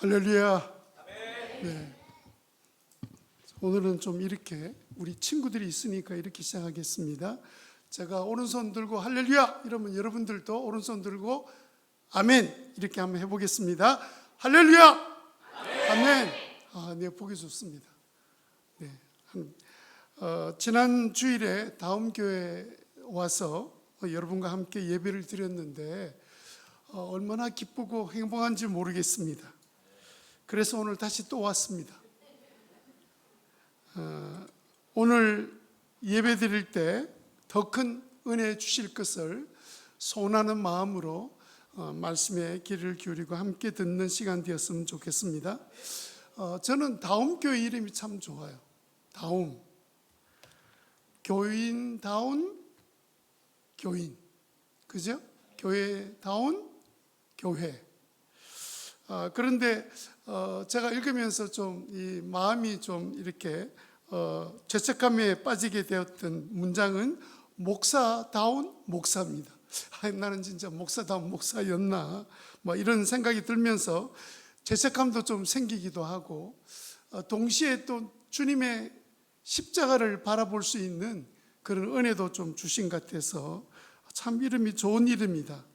할렐루야. 네. 오늘은 좀 이렇게 우리 친구들이 있으니까 이렇게 시작하겠습니다. 제가 오른손 들고 할렐루야 이러면 여러분들도 오른손 들고 아멘 이렇게 한번 해보겠습니다. 할렐루야. 아멘. 네, 보기 좋습니다. 네. 지난 주일에 다음 교회 와서 여러분과 함께 예배를 드렸는데 얼마나 기쁘고 행복한지 모르겠습니다. 그래서 오늘 다시 또 왔습니다. 오늘 예배 드릴 때 더 큰 은혜 주실 것을 소원하는 마음으로 말씀에 귀를 기울이고 함께 듣는 시간 되었으면 좋겠습니다. 저는 다음 교회 이름이 참 좋아요. 다음, 교인다운 교인, 그죠? 교회다운 교회. 그런데 제가 읽으면서 좀 이 마음이 좀 이렇게 죄책감에 빠지게 되었던 문장은 목사다운 목사입니다. 나는 진짜 목사다운 목사였나 뭐 이런 생각이 들면서 죄책감도 좀 생기기도 하고 동시에 또 주님의 십자가를 바라볼 수 있는 그런 은혜도 좀 주신 것 같아서 참 이름이 좋은 이름이다.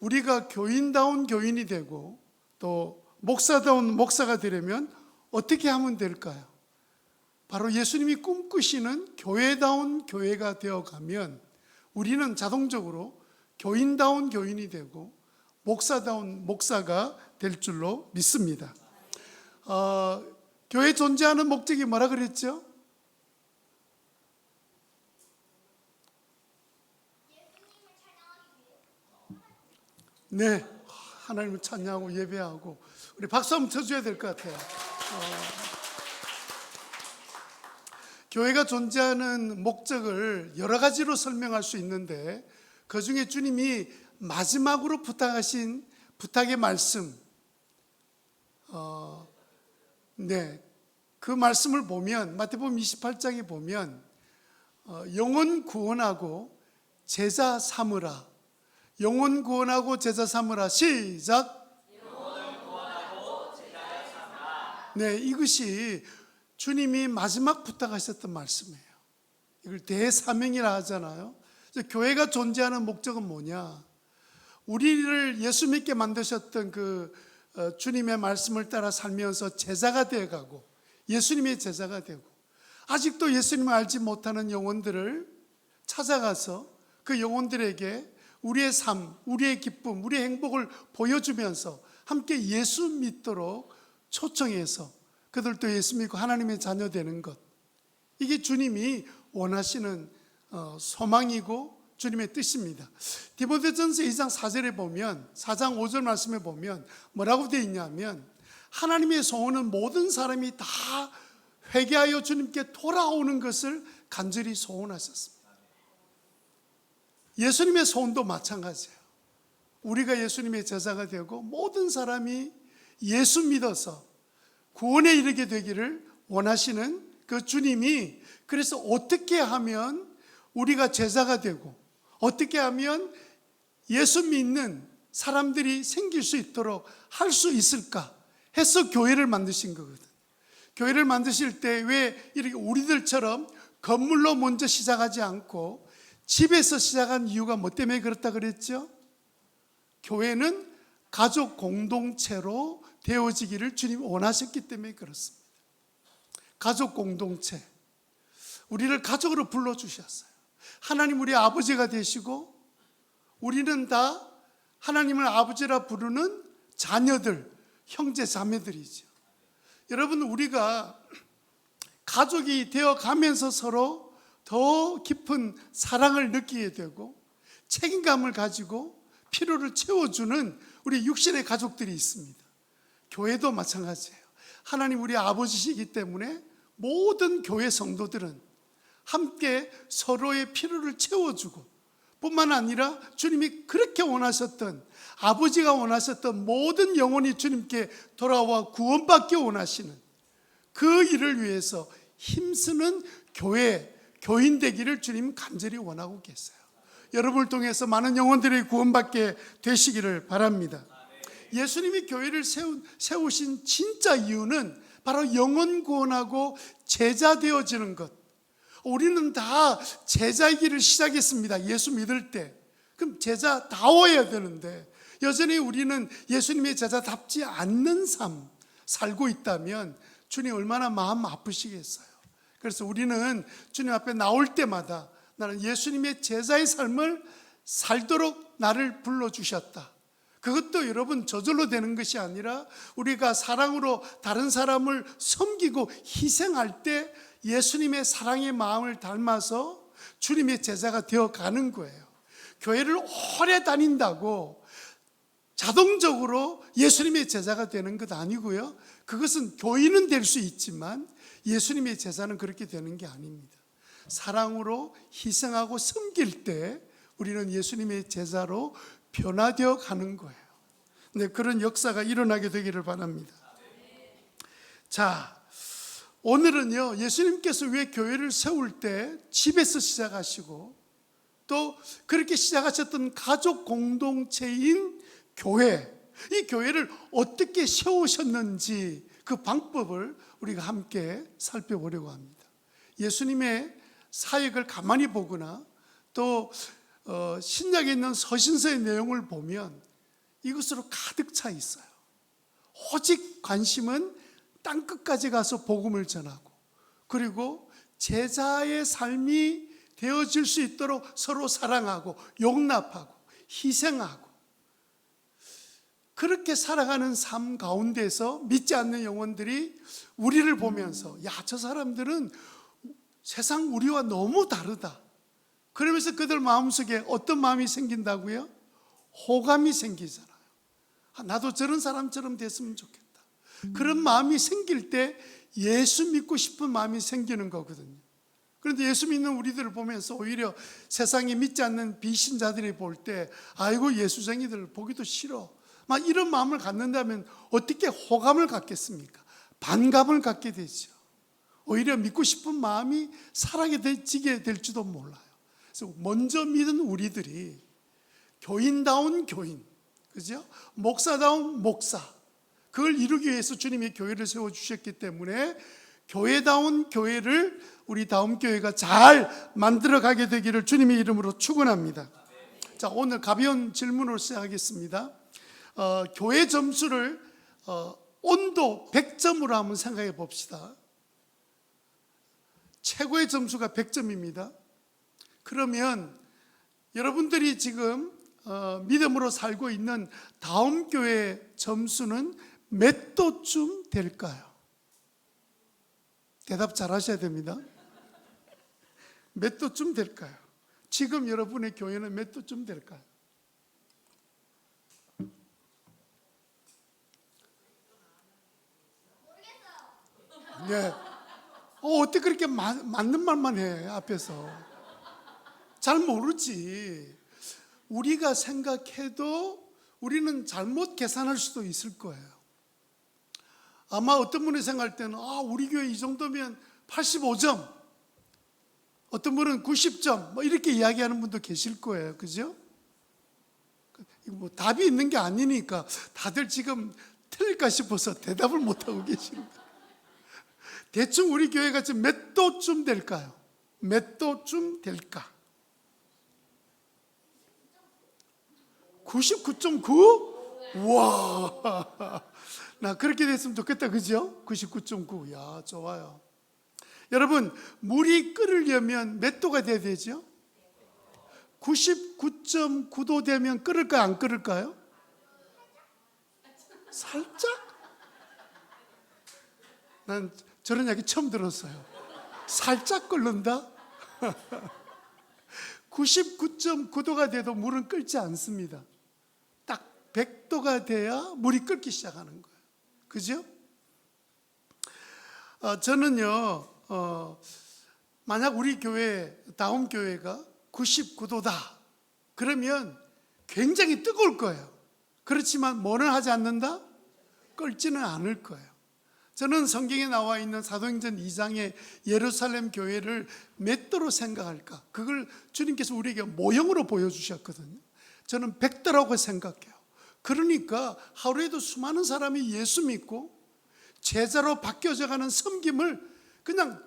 우리가 교인다운 교인이 되고 또 목사다운 목사가 되려면 어떻게 하면 될까요? 바로 예수님이 꿈꾸시는 교회다운 교회가 되어가면 우리는 자동적으로 교인다운 교인이 되고 목사다운 목사가 될 줄로 믿습니다. 교회 존재하는 목적이 뭐라 그랬죠? 네, 하나님을 찬양하고 예배하고 우리 박수 한번 쳐줘야 될 것 같아요. 교회가 존재하는 목적을 여러 가지로 설명할 수 있는데 그 중에 주님이 마지막으로 부탁하신 부탁의 말씀, 그 말씀을 보면 마태복음 28장에 보면 영혼 구원하고 제자 삼으라. 영혼 구원하고 제자 삼으라. 시작. 영혼을 구원하고 제자 삼으라. 네, 이것이 주님이 마지막 부탁하셨던 말씀이에요. 이걸 대사명이라 하잖아요. 교회가 존재하는 목적은 뭐냐? 우리를 예수 믿게 만드셨던 그 주님의 말씀을 따라 살면서 제자가 되어가고 예수님의 제자가 되고 아직도 예수님을 알지 못하는 영혼들을 찾아가서 그 영혼들에게 우리의 삶, 우리의 기쁨, 우리의 행복을 보여주면서 함께 예수 믿도록 초청해서 그들도 예수 믿고 하나님의 자녀 되는 것, 이게 주님이 원하시는 소망이고 주님의 뜻입니다. 디모데전서 2장 4절에 보면 4장 5절 말씀에 보면 뭐라고 되어 있냐면 하나님의 소원은 모든 사람이 다 회개하여 주님께 돌아오는 것을 간절히 소원하셨습니다. 예수님의 소원도 마찬가지예요. 우리가 예수님의 제자가 되고 모든 사람이 예수 믿어서 구원에 이르게 되기를 원하시는 그 주님이 그래서 어떻게 하면 우리가 제자가 되고 어떻게 하면 예수 믿는 사람들이 생길 수 있도록 할 수 있을까 해서 교회를 만드신 거거든. 교회를 만드실 때 왜 이렇게 우리들처럼 건물로 먼저 시작하지 않고 집에서 시작한 이유가 뭐 때문에 그렇다 그랬죠? 교회는 가족 공동체로 되어지기를 주님이 원하셨기 때문에 그렇습니다. 가족 공동체, 우리를 가족으로 불러주셨어요. 하나님 우리 아버지가 되시고 우리는 다 하나님을 아버지라 부르는 자녀들, 형제 자매들이죠. 여러분, 우리가 가족이 되어가면서 서로 더 깊은 사랑을 느끼게 되고 책임감을 가지고 필요를 채워주는 우리 육신의 가족들이 있습니다. 교회도 마찬가지예요. 하나님 우리 아버지시기 때문에 모든 교회 성도들은 함께 서로의 필요를 채워주고 뿐만 아니라 주님이 그렇게 원하셨던, 아버지가 원하셨던 모든 영혼이 주님께 돌아와 구원받기 원하시는 그 일을 위해서 힘쓰는 교회, 교인 되기를 주님 간절히 원하고 계세요. 여러분을 통해서 많은 영혼들이 구원받게 되시기를 바랍니다. 예수님이 교회를 세우신 진짜 이유는 바로 영혼 구원하고 제자 되어지는 것. 우리는 다 제자의 길을 시작했습니다. 예수 믿을 때. 그럼 제자다워야 되는데 여전히 우리는 예수님의 제자답지 않는 삶 살고 있다면 주님 얼마나 마음 아프시겠어요. 그래서 우리는 주님 앞에 나올 때마다 나는 예수님의 제자의 삶을 살도록 나를 불러주셨다. 그것도 여러분 저절로 되는 것이 아니라 우리가 사랑으로 다른 사람을 섬기고 희생할 때 예수님의 사랑의 마음을 닮아서 주님의 제자가 되어가는 거예요. 교회를 오래 다닌다고 자동적으로 예수님의 제자가 되는 것 아니고요. 그것은 교인은 될 수 있지만 예수님의 제자는 그렇게 되는 게 아닙니다. 사랑으로 희생하고 섬길 때 우리는 예수님의 제자로 변화되어 가는 거예요. 네, 그런 역사가 일어나게 되기를 바랍니다. 자, 오늘은요, 예수님께서 왜 교회를 세울 때 집에서 시작하시고 또 그렇게 시작하셨던 가족 공동체인 교회, 이 교회를 어떻게 세우셨는지 그 방법을 우리가 함께 살펴보려고 합니다. 예수님의 사역을 가만히 보거나 또 신약에 있는 서신서의 내용을 보면 이것으로 가득 차 있어요. 오직 관심은 땅끝까지 가서 복음을 전하고 그리고 제자의 삶이 되어질 수 있도록 서로 사랑하고 용납하고 희생하고 그렇게 살아가는 삶 가운데서 믿지 않는 영혼들이 우리를 보면서 야, 저 사람들은 세상 우리와 너무 다르다. 그러면서 그들 마음속에 어떤 마음이 생긴다고요? 호감이 생기잖아요. 나도 저런 사람처럼 됐으면 좋겠다. 그런 마음이 생길 때 예수 믿고 싶은 마음이 생기는 거거든요. 그런데 예수 믿는 우리들을 보면서 오히려 세상에 믿지 않는 비신자들이 볼 때 아이고 예수쟁이들 보기도 싫어. 막 이런 마음을 갖는다면 어떻게 호감을 갖겠습니까? 반감을 갖게 되죠. 오히려 믿고 싶은 마음이 사라지게 될지도 몰라요. 그래서 먼저 믿은 우리들이 교인다운 교인, 그죠? 목사다운 목사, 그걸 이루기 위해서 주님이 교회를 세워주셨기 때문에 교회다운 교회를 우리 다음 교회가 잘 만들어가게 되기를 주님의 이름으로 축원합니다. 자, 오늘 가벼운 질문으로 시작하겠습니다. 교회 점수를 온도 100점으로 한번 생각해 봅시다. 최고의 점수가 100점입니다. 그러면 여러분들이 지금 믿음으로 살고 있는 다음 교회 점수는 몇 도쯤 될까요? 대답 잘 하셔야 됩니다. 몇 도쯤 될까요? 지금 여러분의 교회는 몇 도쯤 될까요? 네. 어떻게 그렇게 맞는 말만 해, 앞에서. 잘 모르지. 우리가 생각해도 우리는 잘못 계산할 수도 있을 거예요. 아마 어떤 분이 생각할 때는 우리 교회 이 정도면 85점, 어떤 분은 90점 뭐 이렇게 이야기하는 분도 계실 거예요. 그죠? 뭐 답이 있는 게 아니니까 다들 지금 틀릴까 싶어서 대답을 못하고 계십니다. 대충 우리 교회가 지금 몇 도쯤 될까요? 몇 도쯤 될까? 99.9? 우와, 나 그렇게 됐으면 좋겠다, 그죠? 99.9, 야, 좋아요. 여러분, 물이 끓으려면 몇 도가 돼야 되죠? 99.9도 되면 끓을까요, 안 끓을까요? 살짝? 난 저런 이야기 처음 들었어요. 살짝 끓는다? 99.9도가 돼도 물은 끓지 않습니다. 딱 100도가 돼야 물이 끓기 시작하는 거예요. 그죠? 저는요, 만약 우리 교회, 다음 교회가 99도다. 그러면 굉장히 뜨거울 거예요. 그렇지만 뭐는 하지 않는다? 끓지는 않을 거예요. 저는 성경에 나와 있는 사도행전 2장의 예루살렘 교회를 몇 도로 생각할까? 그걸 주님께서 우리에게 모형으로 보여주셨거든요. 저는 100도라고 생각해요. 그러니까 하루에도 수많은 사람이 예수 믿고 제자로 바뀌어져가는 섬김을 그냥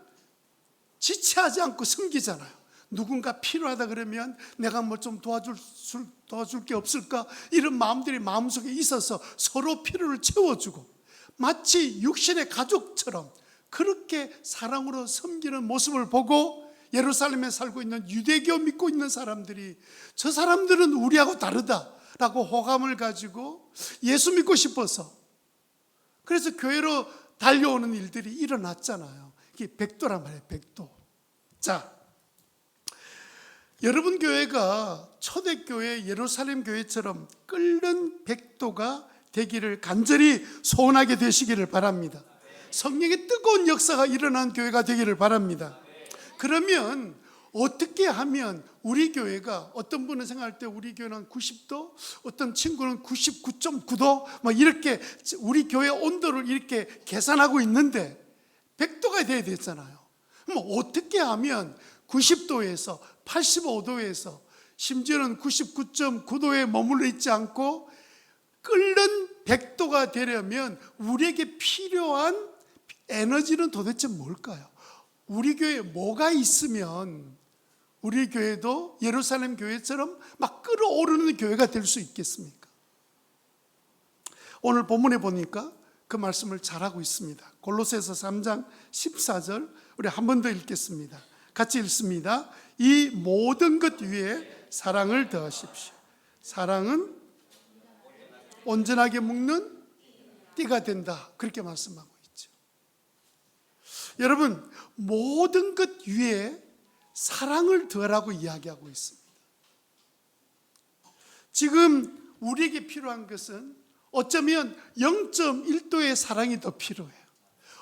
지체하지 않고 섬기잖아요. 누군가 필요하다 그러면 내가 뭐 좀 도와줄 게 없을까? 이런 마음들이 마음속에 있어서 서로 필요를 채워주고 마치 육신의 가족처럼 그렇게 사랑으로 섬기는 모습을 보고 예루살렘에 살고 있는 유대교 믿고 있는 사람들이 저 사람들은 우리하고 다르다라고 호감을 가지고 예수 믿고 싶어서 그래서 교회로 달려오는 일들이 일어났잖아요. 이게 백도란 말이에요. 백도. 자, 여러분 교회가 초대교회 예루살렘 교회처럼 끓는 백도가 되기를 간절히 소원하게 되시기를 바랍니다. 성령의 뜨거운 역사가 일어난 교회가 되기를 바랍니다. 그러면 어떻게 하면 우리 교회가, 어떤 분은 생각할 때 우리 교회는 90도, 어떤 친구는 99.9도 막 이렇게 우리 교회 온도를 이렇게 계산하고 있는데 100도가 돼야 되잖아요. 그럼 어떻게 하면 90도에서 85도에서 심지어는 99.9도에 머물러 있지 않고 끓는 100도가 되려면 우리에게 필요한 에너지는 도대체 뭘까요? 우리 교회에 뭐가 있으면 우리 교회도 예루살렘 교회처럼 막 끓어오르는 교회가 될 수 있겠습니까? 오늘 본문에 보니까 그 말씀을 잘하고 있습니다. 골로새서 3장 14절 우리 한 번 더 읽겠습니다. 같이 읽습니다. 이 모든 것 위에 사랑을 더하십시오. 사랑은 온전하게 묶는 띠가 된다. 그렇게 말씀하고 있죠. 여러분, 모든 것 위에 사랑을 더하라고 이야기하고 있습니다. 지금 우리에게 필요한 것은 어쩌면 0.1도의 사랑이 더 필요해요.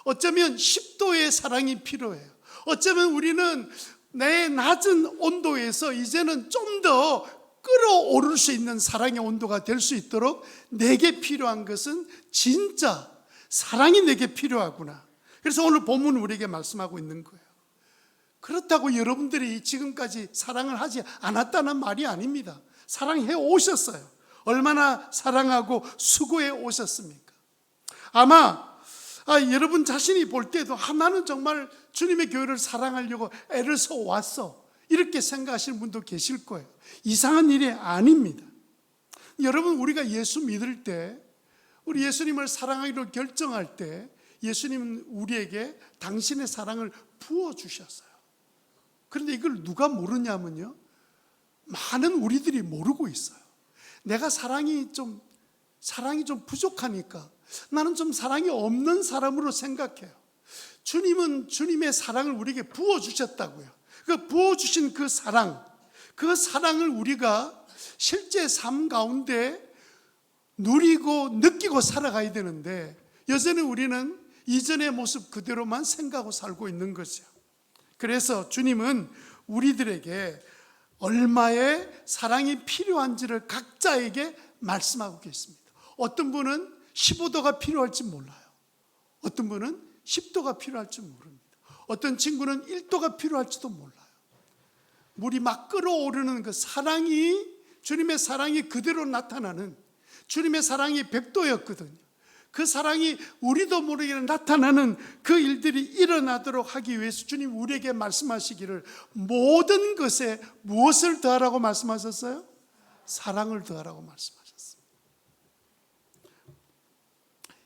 어쩌면 10도의 사랑이 필요해요. 어쩌면 우리는 내 낮은 온도에서 이제는 좀 더 끌어오를 수 있는 사랑의 온도가 될 수 있도록 내게 필요한 것은 진짜 사랑이 내게 필요하구나. 그래서 오늘 본문은 우리에게 말씀하고 있는 거예요. 그렇다고 여러분들이 지금까지 사랑을 하지 않았다는 말이 아닙니다. 사랑해 오셨어요. 얼마나 사랑하고 수고해 오셨습니까? 아마 여러분 자신이 볼 때도 나는 정말 주님의 교회를 사랑하려고 애를 써 왔어, 이렇게 생각하시는 분도 계실 거예요. 이상한 일이 아닙니다. 여러분, 우리가 예수 믿을 때, 우리 예수님을 사랑하기로 결정할 때 예수님은 우리에게 당신의 사랑을 부어주셨어요. 그런데 이걸 누가 모르냐면요, 많은 우리들이 모르고 있어요. 내가 사랑이 좀 부족하니까 나는 좀 사랑이 없는 사람으로 생각해요. 주님은 주님의 사랑을 우리에게 부어주셨다고요. 그 부어주신 그 사랑을 우리가 실제 삶 가운데 누리고 느끼고 살아가야 되는데 여전히 우리는 이전의 모습 그대로만 생각하고 살고 있는 거죠. 그래서 주님은 우리들에게 얼마의 사랑이 필요한지를 각자에게 말씀하고 계십니다. 어떤 분은 15도가 필요할지 몰라요. 어떤 분은 10도가 필요할지 모릅니다. 어떤 친구는 1도가 필요할지도 몰라요. 물이 막 끓어오르는 그 사랑이, 주님의 사랑이 그대로 나타나는, 주님의 사랑이 100도였거든요. 그 사랑이 우리도 모르게 나타나는 그 일들이 일어나도록 하기 위해서 주님 우리에게 말씀하시기를 모든 것에 무엇을 더하라고 말씀하셨어요? 사랑을 더하라고 말씀하셨습니다.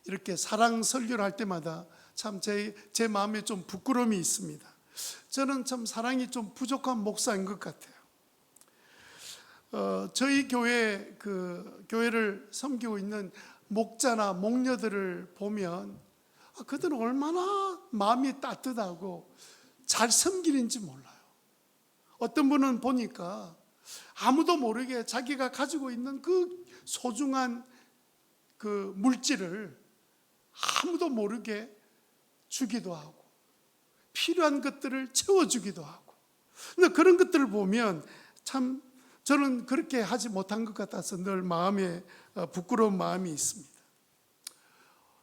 이렇게 사랑 설교를 할 때마다 참 제 마음에 좀 부끄러움이 있습니다. 저는 참 사랑이 좀 부족한 목사인 것 같아요. 저희 교회를 섬기고 있는 목자나 목녀들을 보면 그들은 얼마나 마음이 따뜻하고 잘 섬기는지 몰라요. 어떤 분은 보니까 아무도 모르게 자기가 가지고 있는 그 소중한 그 물질을 아무도 모르게 주기도 하고 필요한 것들을 채워주기도 하고, 근데 그런 것들을 보면 참 저는 그렇게 하지 못한 것 같아서 늘 마음에 부끄러운 마음이 있습니다.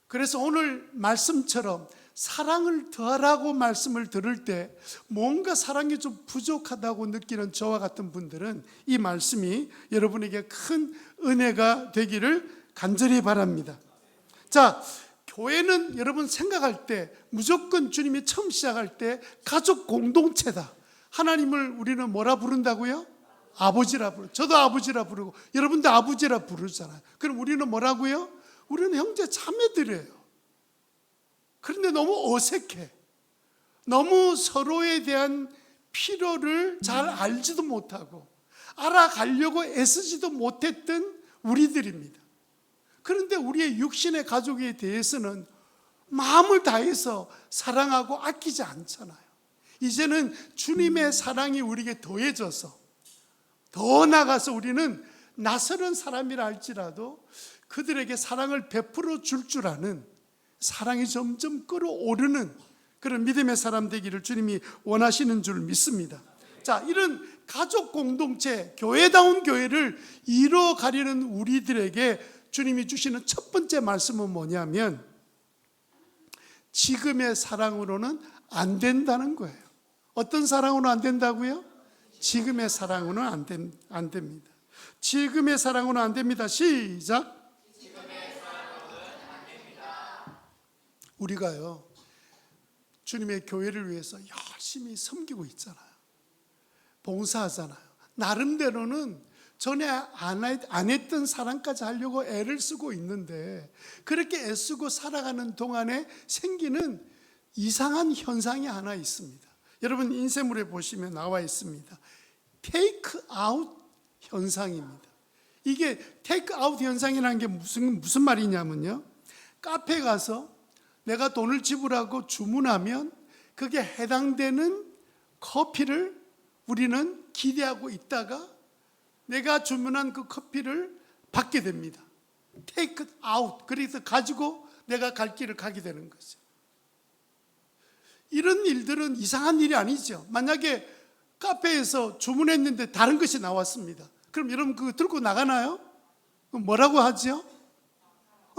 그래서 오늘 말씀처럼 사랑을 더하라고 말씀을 들을 때 뭔가 사랑이 좀 부족하다고 느끼는 저와 같은 분들은 이 말씀이 여러분에게 큰 은혜가 되기를 간절히 바랍니다. 자, 교회는 여러분 생각할 때 무조건 주님이 처음 시작할 때 가족 공동체다. 하나님을 우리는 뭐라 부른다고요? 아버지라 부르고, 저도 아버지라 부르고 여러분도 아버지라 부르잖아요. 그럼 우리는 뭐라고요? 우리는 형제 자매들이에요. 그런데 너무 어색해. 너무 서로에 대한 필요를 잘 알지도 못하고 알아가려고 애쓰지도 못했던 우리들입니다. 그런데 우리의 육신의 가족에 대해서는 마음을 다해서 사랑하고 아끼지 않잖아요. 이제는 주님의 사랑이 우리에게 더해져서 더 나아가서 우리는 낯설은 사람이라 할지라도 그들에게 사랑을 베풀어 줄 아는, 사랑이 점점 끌어오르는 그런 믿음의 사람 되기를 주님이 원하시는 줄 믿습니다. 자, 이런 가족 공동체, 교회다운 교회를 이뤄가려는 우리들에게 주님이 주시는 첫 번째 말씀은 뭐냐면 지금의 사랑으로는 안 된다는 거예요. 어떤 사랑으로는 안 된다고요? 지금의 사랑으로는 안 됩니다. 지금의 사랑으로는 안 됩니다. 시작. 지금의 사랑으로는 안 됩니다. 우리가요, 주님의 교회를 위해서 열심히 섬기고 있잖아요. 봉사하잖아요. 나름대로는 전에 안 했던 사랑까지 하려고 애를 쓰고 있는데 그렇게 애쓰고 살아가는 동안에 생기는 이상한 현상이 하나 있습니다. 여러분 인쇄물에 보시면 나와 있습니다. 테이크 아웃 현상입니다. 이게 테이크 아웃 현상이라는 게 무슨 말이냐면요, 카페 가서 내가 돈을 지불하고 주문하면 그게 해당되는 커피를 우리는 기대하고 있다가 내가 주문한 그 커피를 받게 됩니다. Take it out. 그래서 가지고 내가 갈 길을 가게 되는 거죠. 이런 일들은 이상한 일이 아니죠. 만약에 카페에서 주문했는데 다른 것이 나왔습니다. 그럼 여러분 그거 들고 나가나요? 그럼 뭐라고 하죠?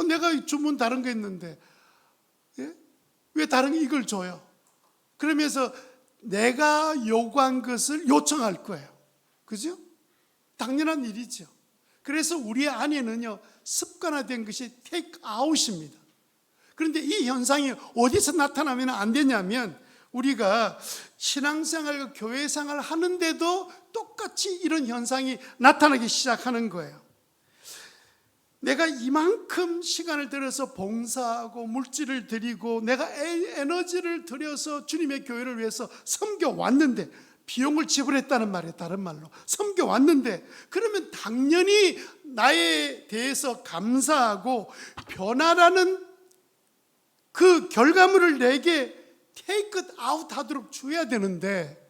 내가 주문 다른 거 했는데 왜 다른 이걸 줘요? 그러면서 내가 요구한 것을 요청할 거예요. 그죠? 당연한 일이죠. 그래서 우리 안에는요, 습관화된 것이 테이크 아웃입니다. 그런데 이 현상이 어디서 나타나면 안 되냐면 우리가 신앙생활과 교회생활을 하는데도 똑같이 이런 현상이 나타나기 시작하는 거예요. 내가 이만큼 시간을 들여서 봉사하고 물질을 드리고 내가 에너지를 들여서 주님의 교회를 위해서 섬겨왔는데, 비용을 지불했다는 말이에요. 다른 말로 섬겨왔는데, 그러면 당연히 나에 대해서 감사하고 변화라는 그 결과물을 내게 take it out 하도록 줘야 되는데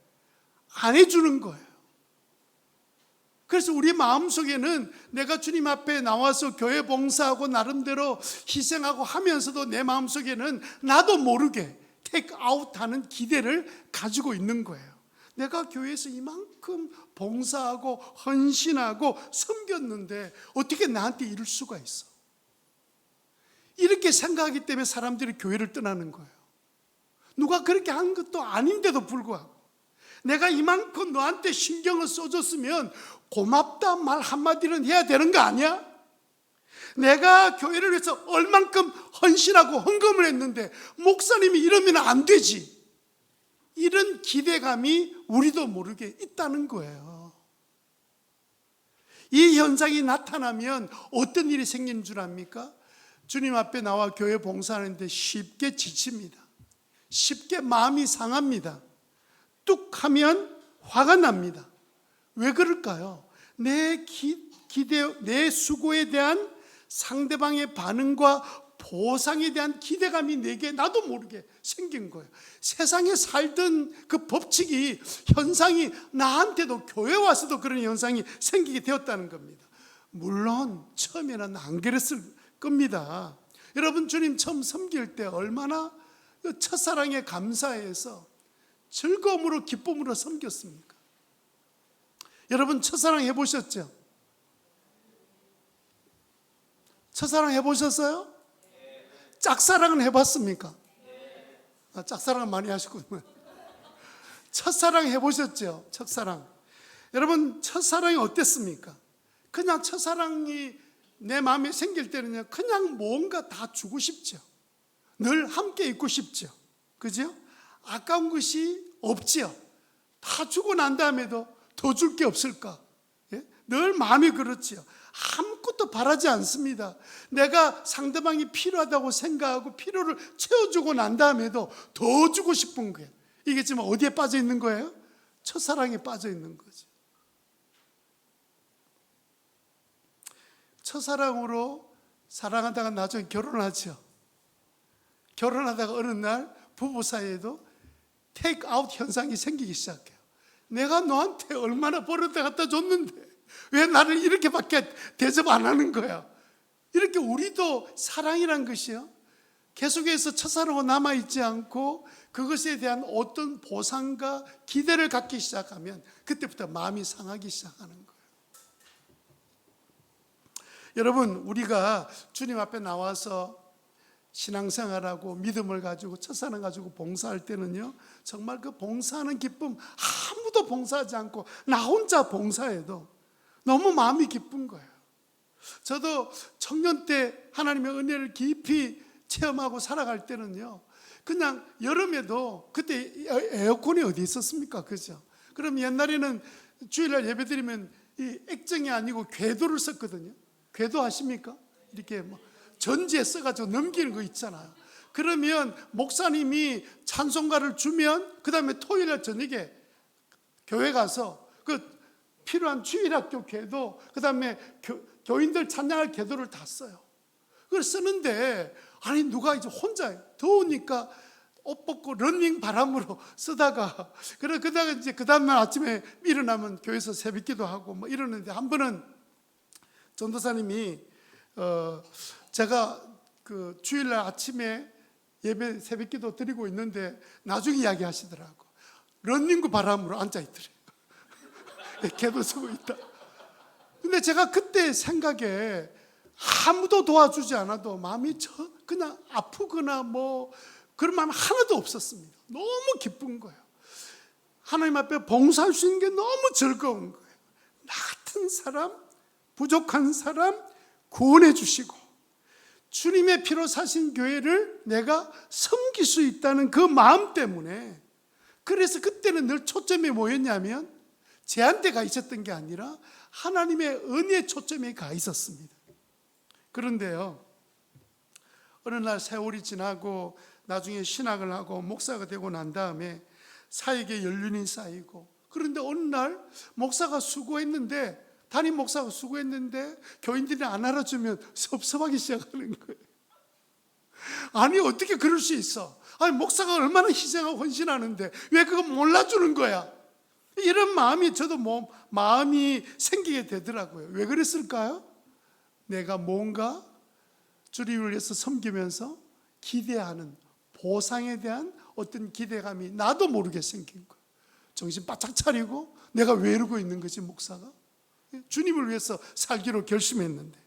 안 해주는 거예요. 그래서 우리 마음속에는 내가 주님 앞에 나와서 교회 봉사하고 나름대로 희생하고 하면서도 내 마음속에는 나도 모르게 take out 하는 기대를 가지고 있는 거예요. 내가 교회에서 이만큼 봉사하고 헌신하고 섬겼는데 어떻게 나한테 이럴 수가 있어? 이렇게 생각하기 때문에 사람들이 교회를 떠나는 거예요. 누가 그렇게 한 것도 아닌데도 불구하고 내가 이만큼 너한테 신경을 써줬으면 고맙다 말 한마디는 해야 되는 거 아니야? 내가 교회를 위해서 얼만큼 헌신하고 헌금을 했는데 목사님이 이러면 안 되지. 이런 기대감이 우리도 모르게 있다는 거예요. 이 현상이 나타나면 어떤 일이 생기는 줄 압니까? 주님 앞에 나와 교회 봉사하는데 쉽게 지칩니다. 쉽게 마음이 상합니다. 뚝 하면 화가 납니다. 왜 그럴까요? 내 수고에 대한 상대방의 반응과 보상에 대한 기대감이 내게 나도 모르게 생긴 거예요. 세상에 살던 그 법칙이, 현상이 나한테도 교회 와서도 그런 현상이 생기게 되었다는 겁니다. 물론 처음에는 안 그랬을 겁니다. 여러분 주님 처음 섬길 때 얼마나 첫사랑에 감사해서 즐거움으로 기쁨으로 섬겼습니까? 여러분 첫사랑 해보셨죠? 첫사랑 해보셨어요? 짝사랑은 해봤습니까? 짝사랑은 많이 하셨군요. 첫사랑 해보셨죠? 첫사랑. 여러분 첫사랑이 어땠습니까? 그냥 첫사랑이 내 마음에 생길 때는요, 그냥 뭔가 다 주고 싶죠. 늘 함께 있고 싶죠. 그죠? 아까운 것이 없지요. 다 주고 난 다음에도 더 줄 게 없을까? 예? 늘 마음이 그렇지요. 아무것도 바라지 않습니다. 내가 상대방이 필요하다고 생각하고 필요를 채워주고 난 다음에도 더 주고 싶은 거예요. 이게 지금 어디에 빠져 있는 거예요? 첫사랑에 빠져 있는 거죠. 첫사랑으로 사랑하다가 나중에 결혼하죠. 결혼하다가 어느 날 부부 사이에도 테이크아웃 현상이 생기기 시작해요. 내가 너한테 얼마나 버릇 갖다 줬는데 왜 나를 이렇게밖에 대접 안 하는 거야? 이렇게 우리도 사랑이란 것이요, 계속해서 첫사랑으로 남아있지 않고 그것에 대한 어떤 보상과 기대를 갖기 시작하면 그때부터 마음이 상하기 시작하는 거예요. 여러분, 우리가 주님 앞에 나와서 신앙생활하고 믿음을 가지고 첫사랑 가지고 봉사할 때는요, 정말 그 봉사하는 기쁨, 아무도 봉사하지 않고 나 혼자 봉사해도 너무 마음이 기쁜 거예요. 저도 청년 때 하나님의 은혜를 깊이 체험하고 살아갈 때는요, 그냥 여름에도 그때 에어컨이 어디 있었습니까? 그죠? 그럼 옛날에는 주일날 예배드리면 이 액정이 아니고 궤도를 썼거든요. 궤도 아십니까? 이렇게 뭐 전지에 써가지고 넘기는 거 있잖아요. 그러면 목사님이 찬송가를 주면 그 다음에 토요일날 저녁에 교회 가서 그 필요한 주일학교 궤도, 그 다음에 교인들 찬양할 궤도를 다 써요. 그걸 쓰는데, 아니 누가 이제 혼자 더우니까 옷 벗고 러닝 바람으로 쓰다가, 그러다가 이제 그 다음날 아침에 일어나면 교회에서 새벽기도 하고 뭐 이러는데, 한 번은 전도사님이 제가 그 주일날 아침에 예배 새벽기도 드리고 있는데 나중에 이야기하시더라고. 러닝구 바람으로 앉아있더래요. 걔도 쓰고 있다. 근데 제가 그때 생각에 아무도 도와주지 않아도 마음이 그냥 아프거나 뭐 그런 마음 하나도 없었습니다. 너무 기쁜 거예요. 하나님 앞에 봉사할 수 있는 게 너무 즐거운 거예요. 나 같은 사람, 부족한 사람 구원해 주시고 주님의 피로 사신 교회를 내가 섬길 수 있다는 그 마음 때문에, 그래서 그때는 늘 초점이 뭐였냐면 제한테 가 있었던 게 아니라 하나님의 은혜에 초점이 가 있었습니다. 그런데요, 어느 날 세월이 지나고 나중에 신학을 하고 목사가 되고 난 다음에 사역에 연륜이 쌓이고, 그런데 어느 날 목사가 수고했는데, 담임 목사가 수고했는데 교인들이 안 알아주면 섭섭하기 시작하는 거예요. 아니 어떻게 그럴 수 있어? 아니 목사가 얼마나 희생하고 헌신하는데 왜 그거 몰라주는 거야? 이런 마음이 저도 마음이 생기게 되더라고요. 왜 그랬을까요? 내가 뭔가 주님을 위해서 섬기면서 기대하는 보상에 대한 어떤 기대감이 나도 모르게 생긴 거예요. 정신 바짝 차리고 내가 왜 이러고 있는 거지, 목사가? 주님을 위해서 살기로 결심했는데.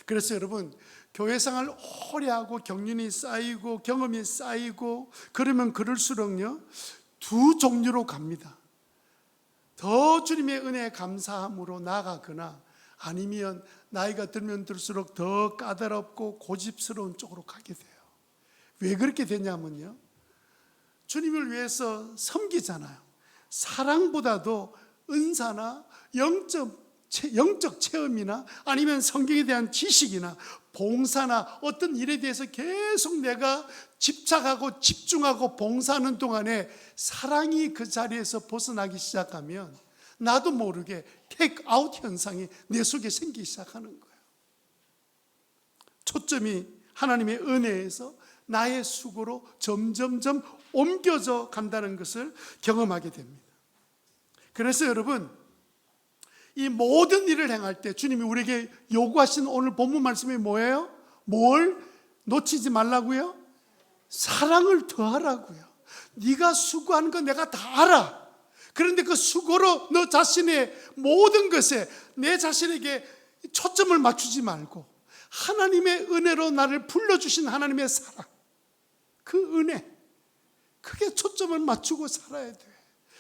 그래서 여러분, 교회 생활 오래 하고 경륜이 쌓이고 경험이 쌓이고 그러면 그럴수록요, 두 종류로 갑니다. 더 주님의 은혜에 감사함으로 나아가거나, 아니면 나이가 들면 들수록 더 까다롭고 고집스러운 쪽으로 가게 돼요. 왜 그렇게 되냐면요, 주님을 위해서 섬기잖아요. 사랑보다도 은사나 영적 체험이나 아니면 성경에 대한 지식이나 봉사나 어떤 일에 대해서 계속 내가 집착하고 집중하고 봉사하는 동안에 사랑이 그 자리에서 벗어나기 시작하면 나도 모르게 테이크아웃 현상이 내 속에 생기기 시작하는 거예요. 초점이 하나님의 은혜에서 나의 수고로 점점점 옮겨져 간다는 것을 경험하게 됩니다. 그래서 여러분, 이 모든 일을 행할 때 주님이 우리에게 요구하신 오늘 본문 말씀이 뭐예요? 뭘 놓치지 말라고요? 사랑을 더하라고요. 네가 수고하는 거 내가 다 알아. 그런데 그 수고로 너 자신의 모든 것에 내 자신에게 초점을 맞추지 말고 하나님의 은혜로 나를 불러주신 하나님의 사랑, 그 은혜, 그게 초점을 맞추고 살아야 돼.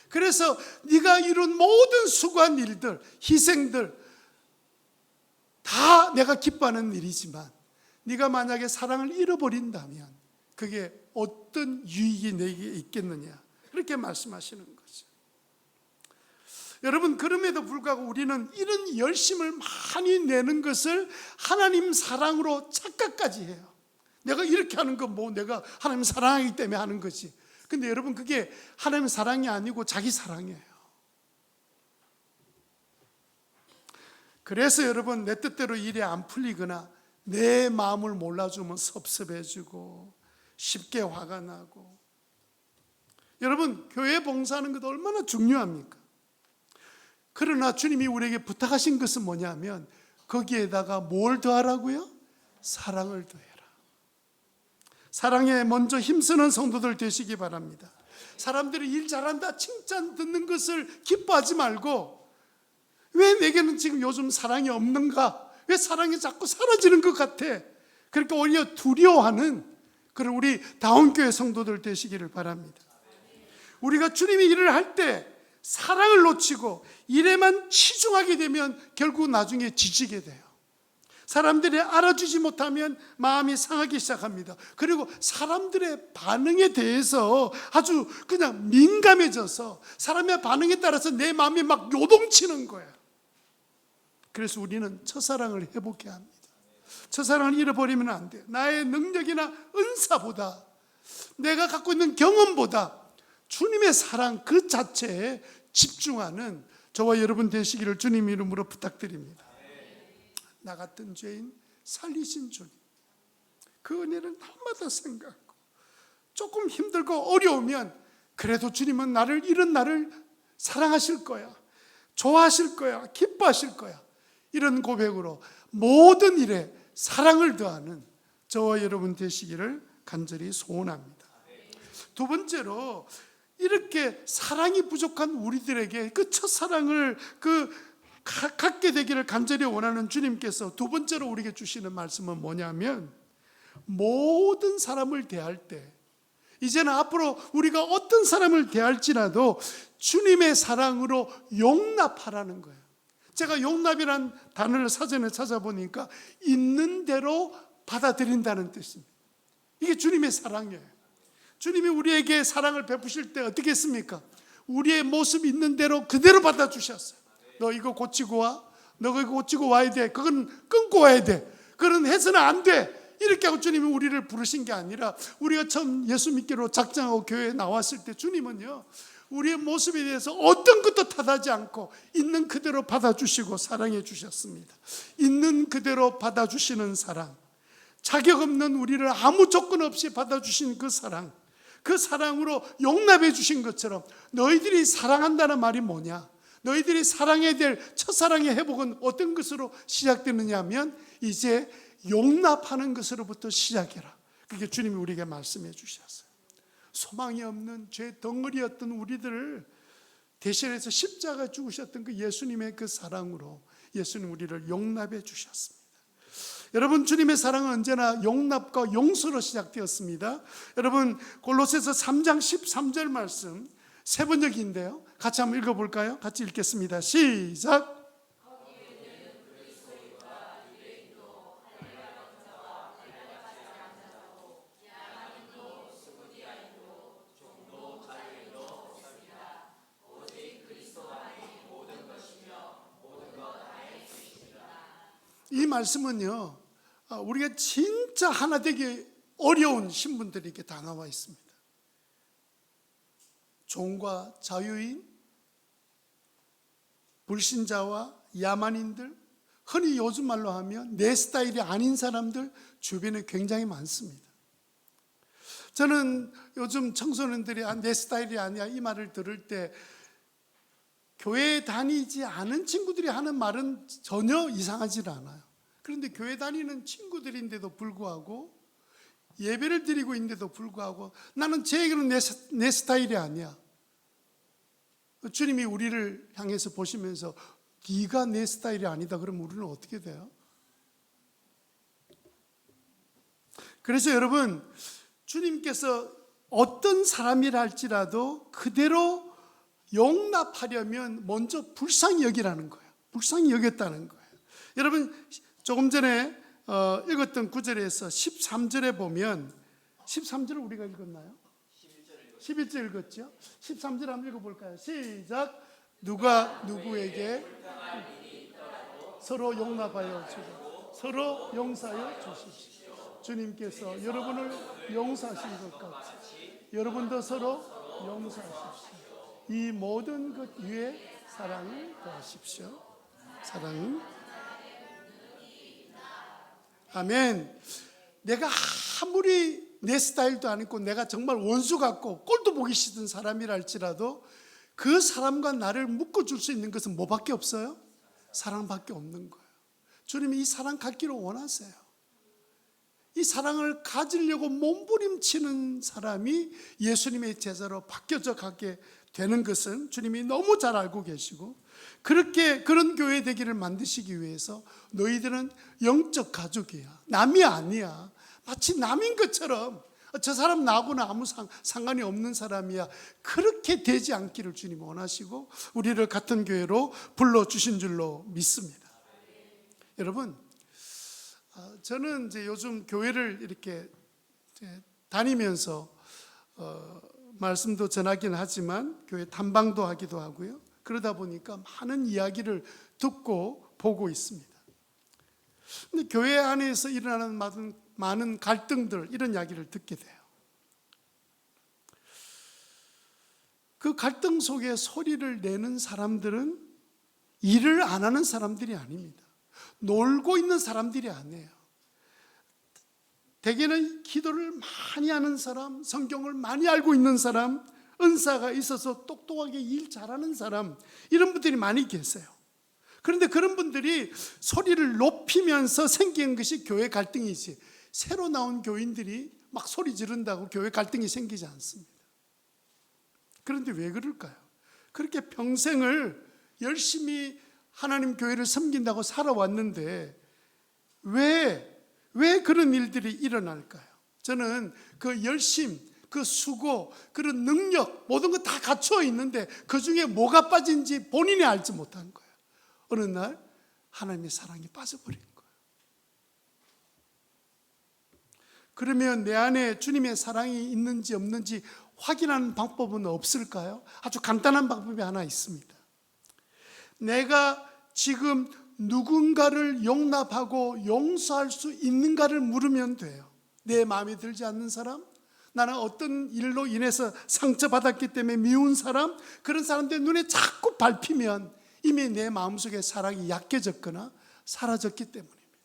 그래서 네가 이룬 모든 수고한 일들, 희생들 다 내가 기뻐하는 일이지만 네가 만약에 사랑을 잃어버린다면 그게 어떤 유익이 내게 있겠느냐, 그렇게 말씀하시는 거죠. 여러분, 그럼에도 불구하고 우리는 이런 열심을 많이 내는 것을 하나님 사랑으로 착각까지 해요. 내가 이렇게 하는 건 뭐 내가 하나님 사랑하기 때문에 하는 거지. 근데 여러분, 그게 하나님 사랑이 아니고 자기 사랑이에요. 그래서 여러분, 내 뜻대로 일이 안 풀리거나 내 마음을 몰라주면 섭섭해지고 쉽게 화가 나고. 여러분, 교회 봉사하는 것도 얼마나 중요합니까? 그러나 주님이 우리에게 부탁하신 것은 뭐냐면 거기에다가 뭘 더하라고요? 사랑을 더해라. 사랑에 먼저 힘쓰는 성도들 되시기 바랍니다. 사람들이 일 잘한다 칭찬 듣는 것을 기뻐하지 말고, 왜 내게는 지금 요즘 사랑이 없는가? 왜 사랑이 자꾸 사라지는 것 같아? 그러니까 오히려 두려워하는 그런 우리 다운교회 성도들 되시기를 바랍니다. 우리가 주님이 일을 할 때 사랑을 놓치고 일에만 치중하게 되면 결국 나중에 지치게 돼요. 사람들이 알아주지 못하면 마음이 상하기 시작합니다. 그리고 사람들의 반응에 대해서 아주 그냥 민감해져서 사람의 반응에 따라서 내 마음이 막 요동치는 거예요. 그래서 우리는 첫사랑을 회복해야 합니다. 첫사랑을 잃어버리면 안 돼요. 나의 능력이나 은사보다, 내가 갖고 있는 경험보다 주님의 사랑 그 자체에 집중하는 저와 여러분 되시기를 주님 이름으로 부탁드립니다. 나 같은 죄인 살리신 주님, 그 은혜를 날마다 생각하고 조금 힘들고 어려우면 그래도 주님은 이런 나를 사랑하실 거야, 좋아하실 거야, 기뻐하실 거야, 이런 고백으로 모든 일에 사랑을 더하는 저와 여러분 되시기를 간절히 소원합니다. 두 번째로, 이렇게 사랑이 부족한 우리들에게 그 첫사랑을 갖게 되기를 간절히 원하는 주님께서 두 번째로 우리에게 주시는 말씀은 뭐냐면, 모든 사람을 대할 때, 이제는 앞으로 우리가 어떤 사람을 대할지라도 주님의 사랑으로 용납하라는 거예요. 제가 용납이란 단어를 사전에 찾아보니까 있는 대로 받아들인다는 뜻입니다. 이게 주님의 사랑이에요. 주님이 우리에게 사랑을 베푸실 때 어떻게 했습니까? 우리의 모습 있는 대로 그대로 받아주셨어요. 너 이거 고치고 와, 너 이거 고치고 와야 돼, 그건 끊고 와야 돼, 그건 해서는 안 돼, 이렇게 하고 주님이 우리를 부르신 게 아니라, 우리가 처음 예수 믿기로 작정하고 교회에 나왔을 때 주님은요, 우리의 모습에 대해서 어떤 것도 탓하지 않고 있는 그대로 받아주시고 사랑해 주셨습니다. 있는 그대로 받아주시는 사랑, 자격 없는 우리를 아무 조건 없이 받아주신 그 사랑, 그 사랑으로 용납해 주신 것처럼, 너희들이 사랑한다는 말이 뭐냐? 너희들이 사랑해야 될 첫사랑의 회복은 어떤 것으로 시작되느냐 하면, 이제 용납하는 것으로부터 시작해라. 그게 주님이 우리에게 말씀해 주셨어요. 소망이 없는 죄 덩어리였던 우리들을 대신해서 십자가 죽으셨던 그 예수님의 그 사랑으로 예수님 우리를 용납해 주셨습니다. 여러분, 주님의 사랑은 언제나 용납과 용서로 시작되었습니다. 여러분, 골로새서 3장 13절 말씀 세 번역인데요, 같이 한번 읽어볼까요? 같이 읽겠습니다. 시작. 이 말씀은요, 우리가 진짜 하나 되기 어려운 신분들에게 다 나와 있습니다. 종과 자유인, 불신자와 야만인들, 흔히 요즘 말로 하면 내 스타일이 아닌 사람들 주변에 굉장히 많습니다. 저는 요즘 청소년들이 내 스타일이 아니야 이 말을 들을 때, 교회 다니지 않은 친구들이 하는 말은 전혀 이상하지 않아요. 그런데 교회 다니는 친구들인데도 불구하고, 예배를 드리고 있는데도 불구하고 나는 쟤에게는 내 스타일이 아니야. 주님이 우리를 향해서 보시면서 네가 내 스타일이 아니다 그러면 우리는 어떻게 돼요? 그래서 여러분, 주님께서 어떤 사람이라 할지라도 그대로 용납하려면 먼저 불쌍히 여기라는 거예요. 불쌍히 여겼다는 거예요. 여러분, 조금 전에 읽었던 구절에서 13절에 보면 13절을 우리가 읽었나요? 11절 읽었죠? 13절 한번 읽어볼까요? 시작. 누가 누구에게 서로 용납하여 주고 서로 용서하여 주십시오. 주님께서 여러분을 용서하신 것 같이 여러분도 서로 용서하십시오. 이 모든 것 위에 사랑을 더하십시오. 사랑은 아멘. 내가 아무리 내 스타일도 아니고 내가 정말 원수 같고 꼴도 보기 싫은 사람이라 할지라도 그 사람과 나를 묶어줄 수 있는 것은 뭐밖에 없어요? 사랑밖에 없는 거예요. 주님이 이 사랑 갖기를 원하세요. 이 사랑을 가지려고 몸부림치는 사람이 예수님의 제자로 바뀌어져 가게 되는 것은 주님이 너무 잘 알고 계시고, 그런 교회 되기를 만드시기 위해서 너희들은 영적 가족이야, 남이 아니야, 마치 남인 것처럼 저 사람 나하고는 아무 상관이 없는 사람이야, 그렇게 되지 않기를 주님이 원하시고 우리를 같은 교회로 불러주신 줄로 믿습니다. 여러분, 저는 이제 요즘 교회를 이렇게 다니면서 말씀도 전하긴 하지만 교회 탐방도 하기도 하고요. 그러다 보니까 많은 이야기를 듣고 보고 있습니다. 근데 교회 안에서 일어나는 많은 갈등들, 이런 이야기를 듣게 돼요. 그 갈등 속에 소리를 내는 사람들은 일을 안 하는 사람들이 아닙니다. 놀고 있는 사람들이 아니에요. 대개는 기도를 많이 하는 사람, 성경을 많이 알고 있는 사람, 은사가 있어서 똑똑하게 일 잘하는 사람, 이런 분들이 많이 계세요. 그런데 그런 분들이 소리를 높이면서 생긴 것이 교회 갈등이지, 새로 나온 교인들이 막 소리 지른다고 교회 갈등이 생기지 않습니다. 그런데 왜 그럴까요? 그렇게 평생을 열심히 하나님 교회를 섬긴다고 살아왔는데 왜 그런 일들이 일어날까요? 저는 그 열심, 그 수고, 그런 능력, 모든 거 다 갖추어 있는데 그 중에 뭐가 빠진지 본인이 알지 못한 거예요. 어느 날 하나님의 사랑이 빠져버린 거예요. 그러면 내 안에 주님의 사랑이 있는지 없는지 확인하는 방법은 없을까요? 아주 간단한 방법이 하나 있습니다. 내가 지금 누군가를 용납하고 용서할 수 있는가를 물으면 돼요. 내 마음에 들지 않는 사람, 나는 어떤 일로 인해서 상처받았기 때문에 미운 사람, 그런 사람들 눈에 자꾸 밟히면 이미 내 마음속에 사랑이 약해졌거나 사라졌기 때문입니다.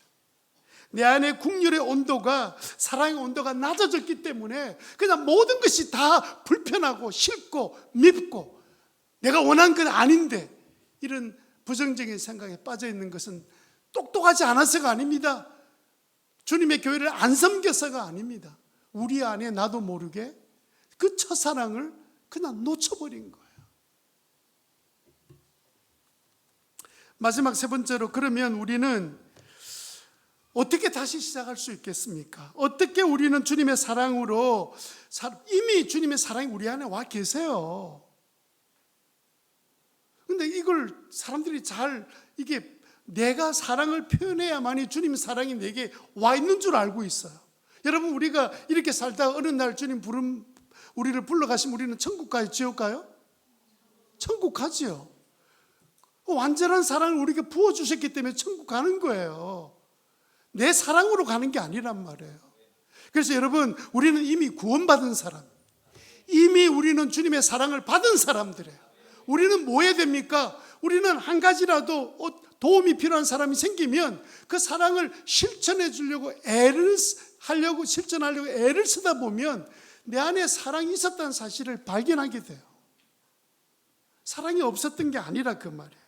내 안에 국률의 온도가, 사랑의 온도가 낮아졌기 때문에 그냥 모든 것이 다 불편하고 싫고 밉고 내가 원한 건 아닌데, 이런 부정적인 생각에 빠져 있는 것은 똑똑하지 않아서가 아닙니다. 주님의 교회를 안 섬겨서가 아닙니다. 우리 안에 나도 모르게 그 첫사랑을 그냥 놓쳐버린 거예요. 마지막 세 번째로, 그러면 우리는 어떻게 다시 시작할 수 있겠습니까? 어떻게 우리는 주님의 사랑으로, 이미 주님의 사랑이 우리 안에 와 계세요. 근데 이걸 사람들이 이게 내가 사랑을 표현해야만이 주님의 사랑이 내게 와 있는 줄 알고 있어요. 여러분, 우리가 이렇게 살다가 어느 날 주님 우리를 불러가시면 우리는 천국 가요, 지옥 가요? 천국 가지요. 완전한 사랑을 우리에게 부어주셨기 때문에 천국 가는 거예요. 내 사랑으로 가는 게 아니란 말이에요. 그래서 여러분, 우리는 이미 구원받은 사람, 이미 우리는 주님의 사랑을 받은 사람들이에요. 우리는 뭐 해야 됩니까? 우리는 한 가지라도 도움이 필요한 사람이 생기면 그 사랑을 실천해 주려고 실천하려고 애를 쓰다 보면 내 안에 사랑이 있었다는 사실을 발견하게 돼요. 사랑이 없었던 게 아니라 그 말이에요.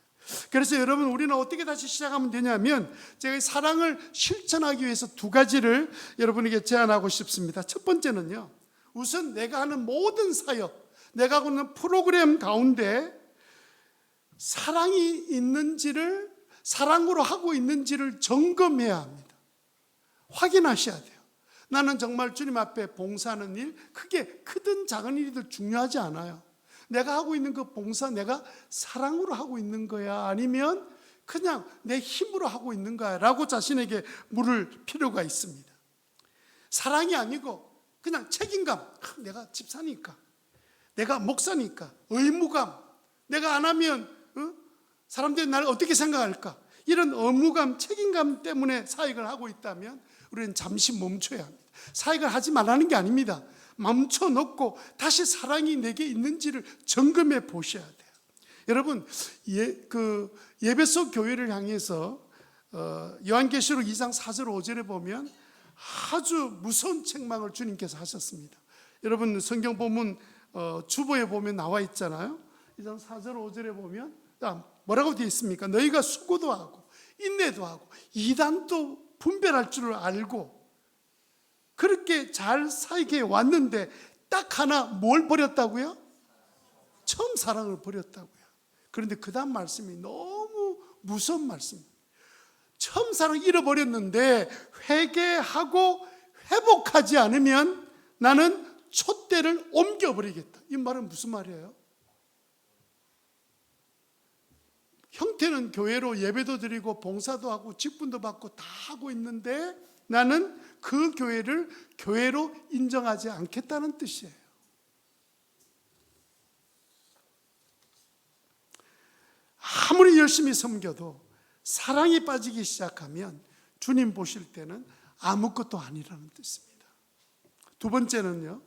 그래서 여러분, 우리는 어떻게 다시 시작하면 되냐면, 제가 사랑을 실천하기 위해서 두 가지를 여러분에게 제안하고 싶습니다. 첫 번째는요, 우선 내가 하는 모든 사역, 내가 하고 있는 프로그램 가운데 사랑이 있는지를, 사랑으로 하고 있는지를 점검해야 합니다. 확인하셔야 돼요. 나는 정말 주님 앞에 봉사하는 일, 크게 크든 작은 일이든 중요하지 않아요. 내가 하고 있는 그 봉사, 내가 사랑으로 하고 있는 거야? 아니면 그냥 내 힘으로 하고 있는가? 라고 자신에게 물을 필요가 있습니다. 사랑이 아니고 그냥 책임감. 내가 집사니까, 내가 목사니까, 의무감. 내가 안 하면 사람들이 나를 어떻게 생각할까? 이런 의무감, 책임감 때문에 사역을 하고 있다면 우리는 잠시 멈춰야 합니다. 사역을 하지 말라는 게 아닙니다. 멈춰놓고 다시 사랑이 내게 있는지를 점검해 보셔야 돼요. 여러분, 예배소 교회를 향해서 요한계시록 2장 4절 5절에 보면 아주 무서운 책망을 주님께서 하셨습니다. 여러분, 성경 본문 주보에 보면 나와 있잖아요. 2장 4절 5절에 보면 뭐라고 되어 있습니까? 너희가 수고도 하고 인내도 하고 이단도 분별할 줄을 알고 그렇게 잘 살게 왔는데 딱 하나 뭘 버렸다고요? 처음 사랑을 버렸다고요. 그런데 그 다음 말씀이 너무 무서운 말씀입니다. 처음 사랑 잃어버렸는데 회개하고 회복하지 않으면 나는 촛대를 옮겨버리겠다. 이 말은 무슨 말이에요? 형태는 교회로 예배도 드리고 봉사도 하고 직분도 받고 다 하고 있는데 나는 그 교회를 교회로 인정하지 않겠다는 뜻이에요. 아무리 열심히 섬겨도 사랑이 빠지기 시작하면 주님 보실 때는 아무것도 아니라는 뜻입니다. 두 번째는요,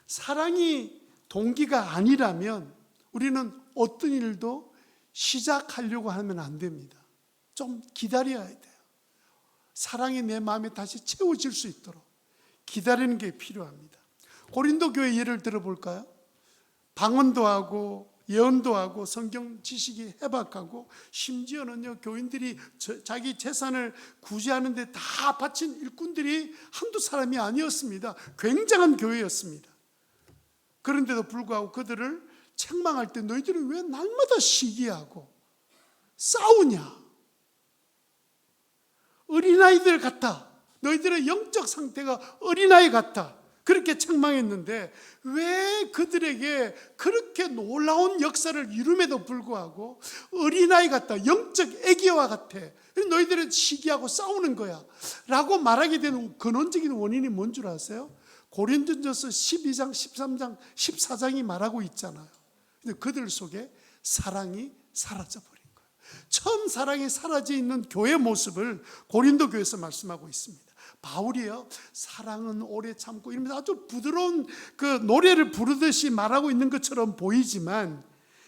사랑이 동기가 아니라면 우리는 어떤 일도 시작하려고 하면 안 됩니다. 좀 기다려야 돼요. 사랑이 내 마음에 다시 채워질 수 있도록 기다리는 게 필요합니다. 고린도 교회 예를 들어볼까요? 방언도 하고 예언도 하고 성경 지식이 해박하고 심지어는요, 교인들이 자기 재산을 구제하는 데 다 바친 일꾼들이 한두 사람이 아니었습니다. 굉장한 교회였습니다. 그런데도 불구하고 그들을 책망할 때 너희들은 왜 날마다 시기하고 싸우냐? 어린아이들 같아. 너희들의 영적 상태가 어린아이 같아. 그렇게 책망했는데 왜 그들에게 그렇게 놀라운 역사를 이룸에도 불구하고 어린아이 같다, 영적 애기와 같아, 너희들은 시기하고 싸우는 거야 라고 말하게 되는 근원적인 원인이 뭔 줄 아세요? 고린도전서 12장, 13장, 14장이 말하고 있잖아요. 근데 그들 속에 사랑이 사라져버린 거예요. 처음 사랑이 사라져 있는 교회 모습을 고린도 교회에서 말씀하고 있습니다. 바울이요, 사랑은 오래 참고 이러면서 아주 부드러운 그 노래를 부르듯이 말하고 있는 것처럼 보이지만,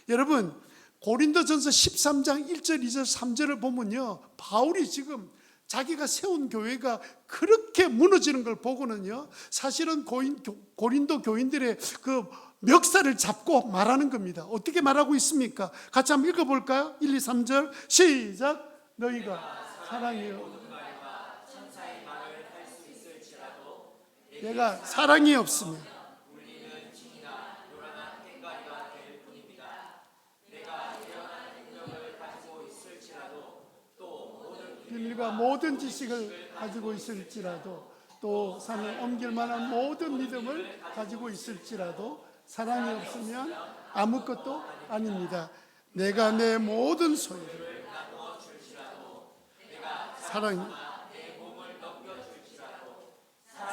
여러분 고린도전서 13장 1절 2절 3절을 보면요, 바울이 지금 자기가 세운 교회가 그렇게 무너지는 걸 보고는요, 사실은 고린도 교인들의 그 멱살을 잡고 말하는 겁니다. 어떻게 말하고 있습니까? 같이 한번 읽어볼까요? 1, 2, 3절 시작. 너희가 사랑이요, 내가 사랑이 없으면 비밀과 모든 지식을 가지고 있을지라도 또 산을 옮길 만한 모든 믿음을 가지고 있을지라도 사랑이 없으면 아무것도 아닙니다. 내가 내 모든 소유를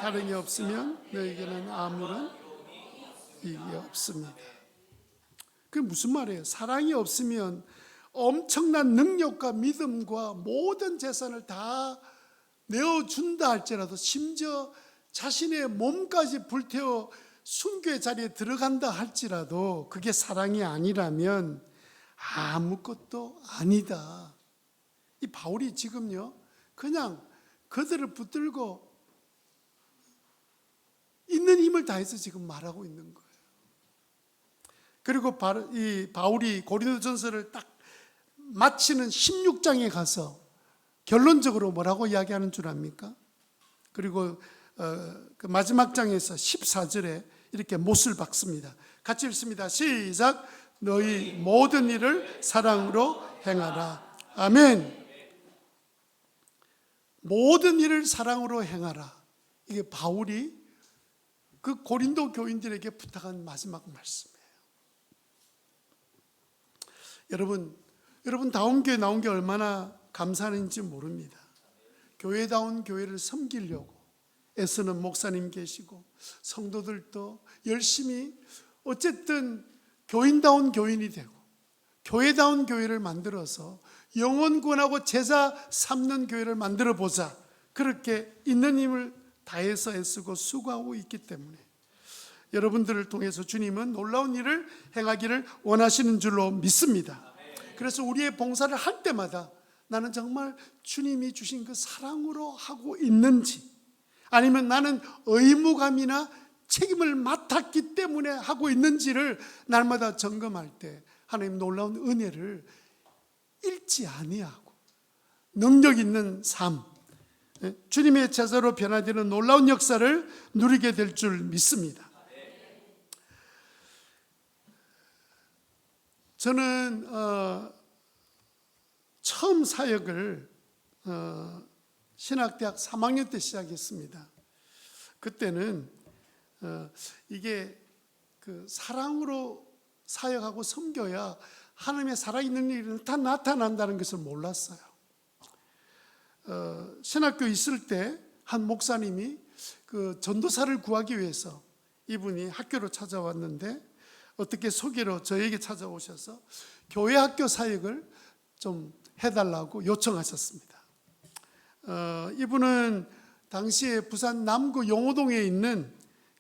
사랑이 없으면 너에게는 아무런 이익이 없습니다. 그게 무슨 말이에요? 사랑이 없으면 엄청난 능력과 믿음과 모든 재산을 다 내어준다 할지라도, 심지어 자신의 몸까지 불태워 순교의 자리에 들어간다 할지라도 그게 사랑이 아니라면 아무것도 아니다. 이 바울이 지금요, 그냥 그들을 붙들고 있는 힘을 다해서 지금 말하고 있는 거예요. 그리고 이 바울이 고린도전서를 딱 마치는 16장에 가서 결론적으로 뭐라고 이야기하는 줄 압니까? 그리고 그 마지막 장에서 14절에 이렇게 못을 박습니다. 같이 읽습니다. 시작. 너희 모든 일을 사랑으로 행하라. 아멘. 모든 일을 사랑으로 행하라. 이게 바울이 그 고린도 교인들에게 부탁한 마지막 말씀이에요. 여러분, 여러분, 다운 교회 나온 게 얼마나 감사한지 모릅니다. 교회다운 교회를 섬기려고 애쓰는 목사님 계시고 성도들도 열심히 어쨌든 교인다운 교인이 되고 교회다운 교회를 만들어서 영혼 구원하고 제자 삼는 교회를 만들어 보자, 그렇게 있는 힘을 다해서 애쓰고 수고하고 있기 때문에 여러분들을 통해서 주님은 놀라운 일을 행하기를 원하시는 줄로 믿습니다. 그래서 우리의 봉사를 할 때마다 나는 정말 주님이 주신 그 사랑으로 하고 있는지, 아니면 나는 의무감이나 책임을 맡았기 때문에 하고 있는지를 날마다 점검할 때 하나님 놀라운 은혜를 잃지 아니하고 능력 있는 삶, 주님의 제자로 변화되는 놀라운 역사를 누리게 될 줄 믿습니다. 저는 처음 사역을 신학대학 3학년 때 시작했습니다. 그때는 이게 그 사랑으로 사역하고 섬겨야 하나님의 살아있는 일이 나타난다는 것을 몰랐어요. 신학교 있을 때 한 목사님이 그 전도사를 구하기 위해서 이분이 학교로 찾아왔는데 어떻게 소개로 저에게 찾아오셔서 교회 학교 사역을 좀 해달라고 요청하셨습니다. 이분은 당시에 부산 남구 용호동에 있는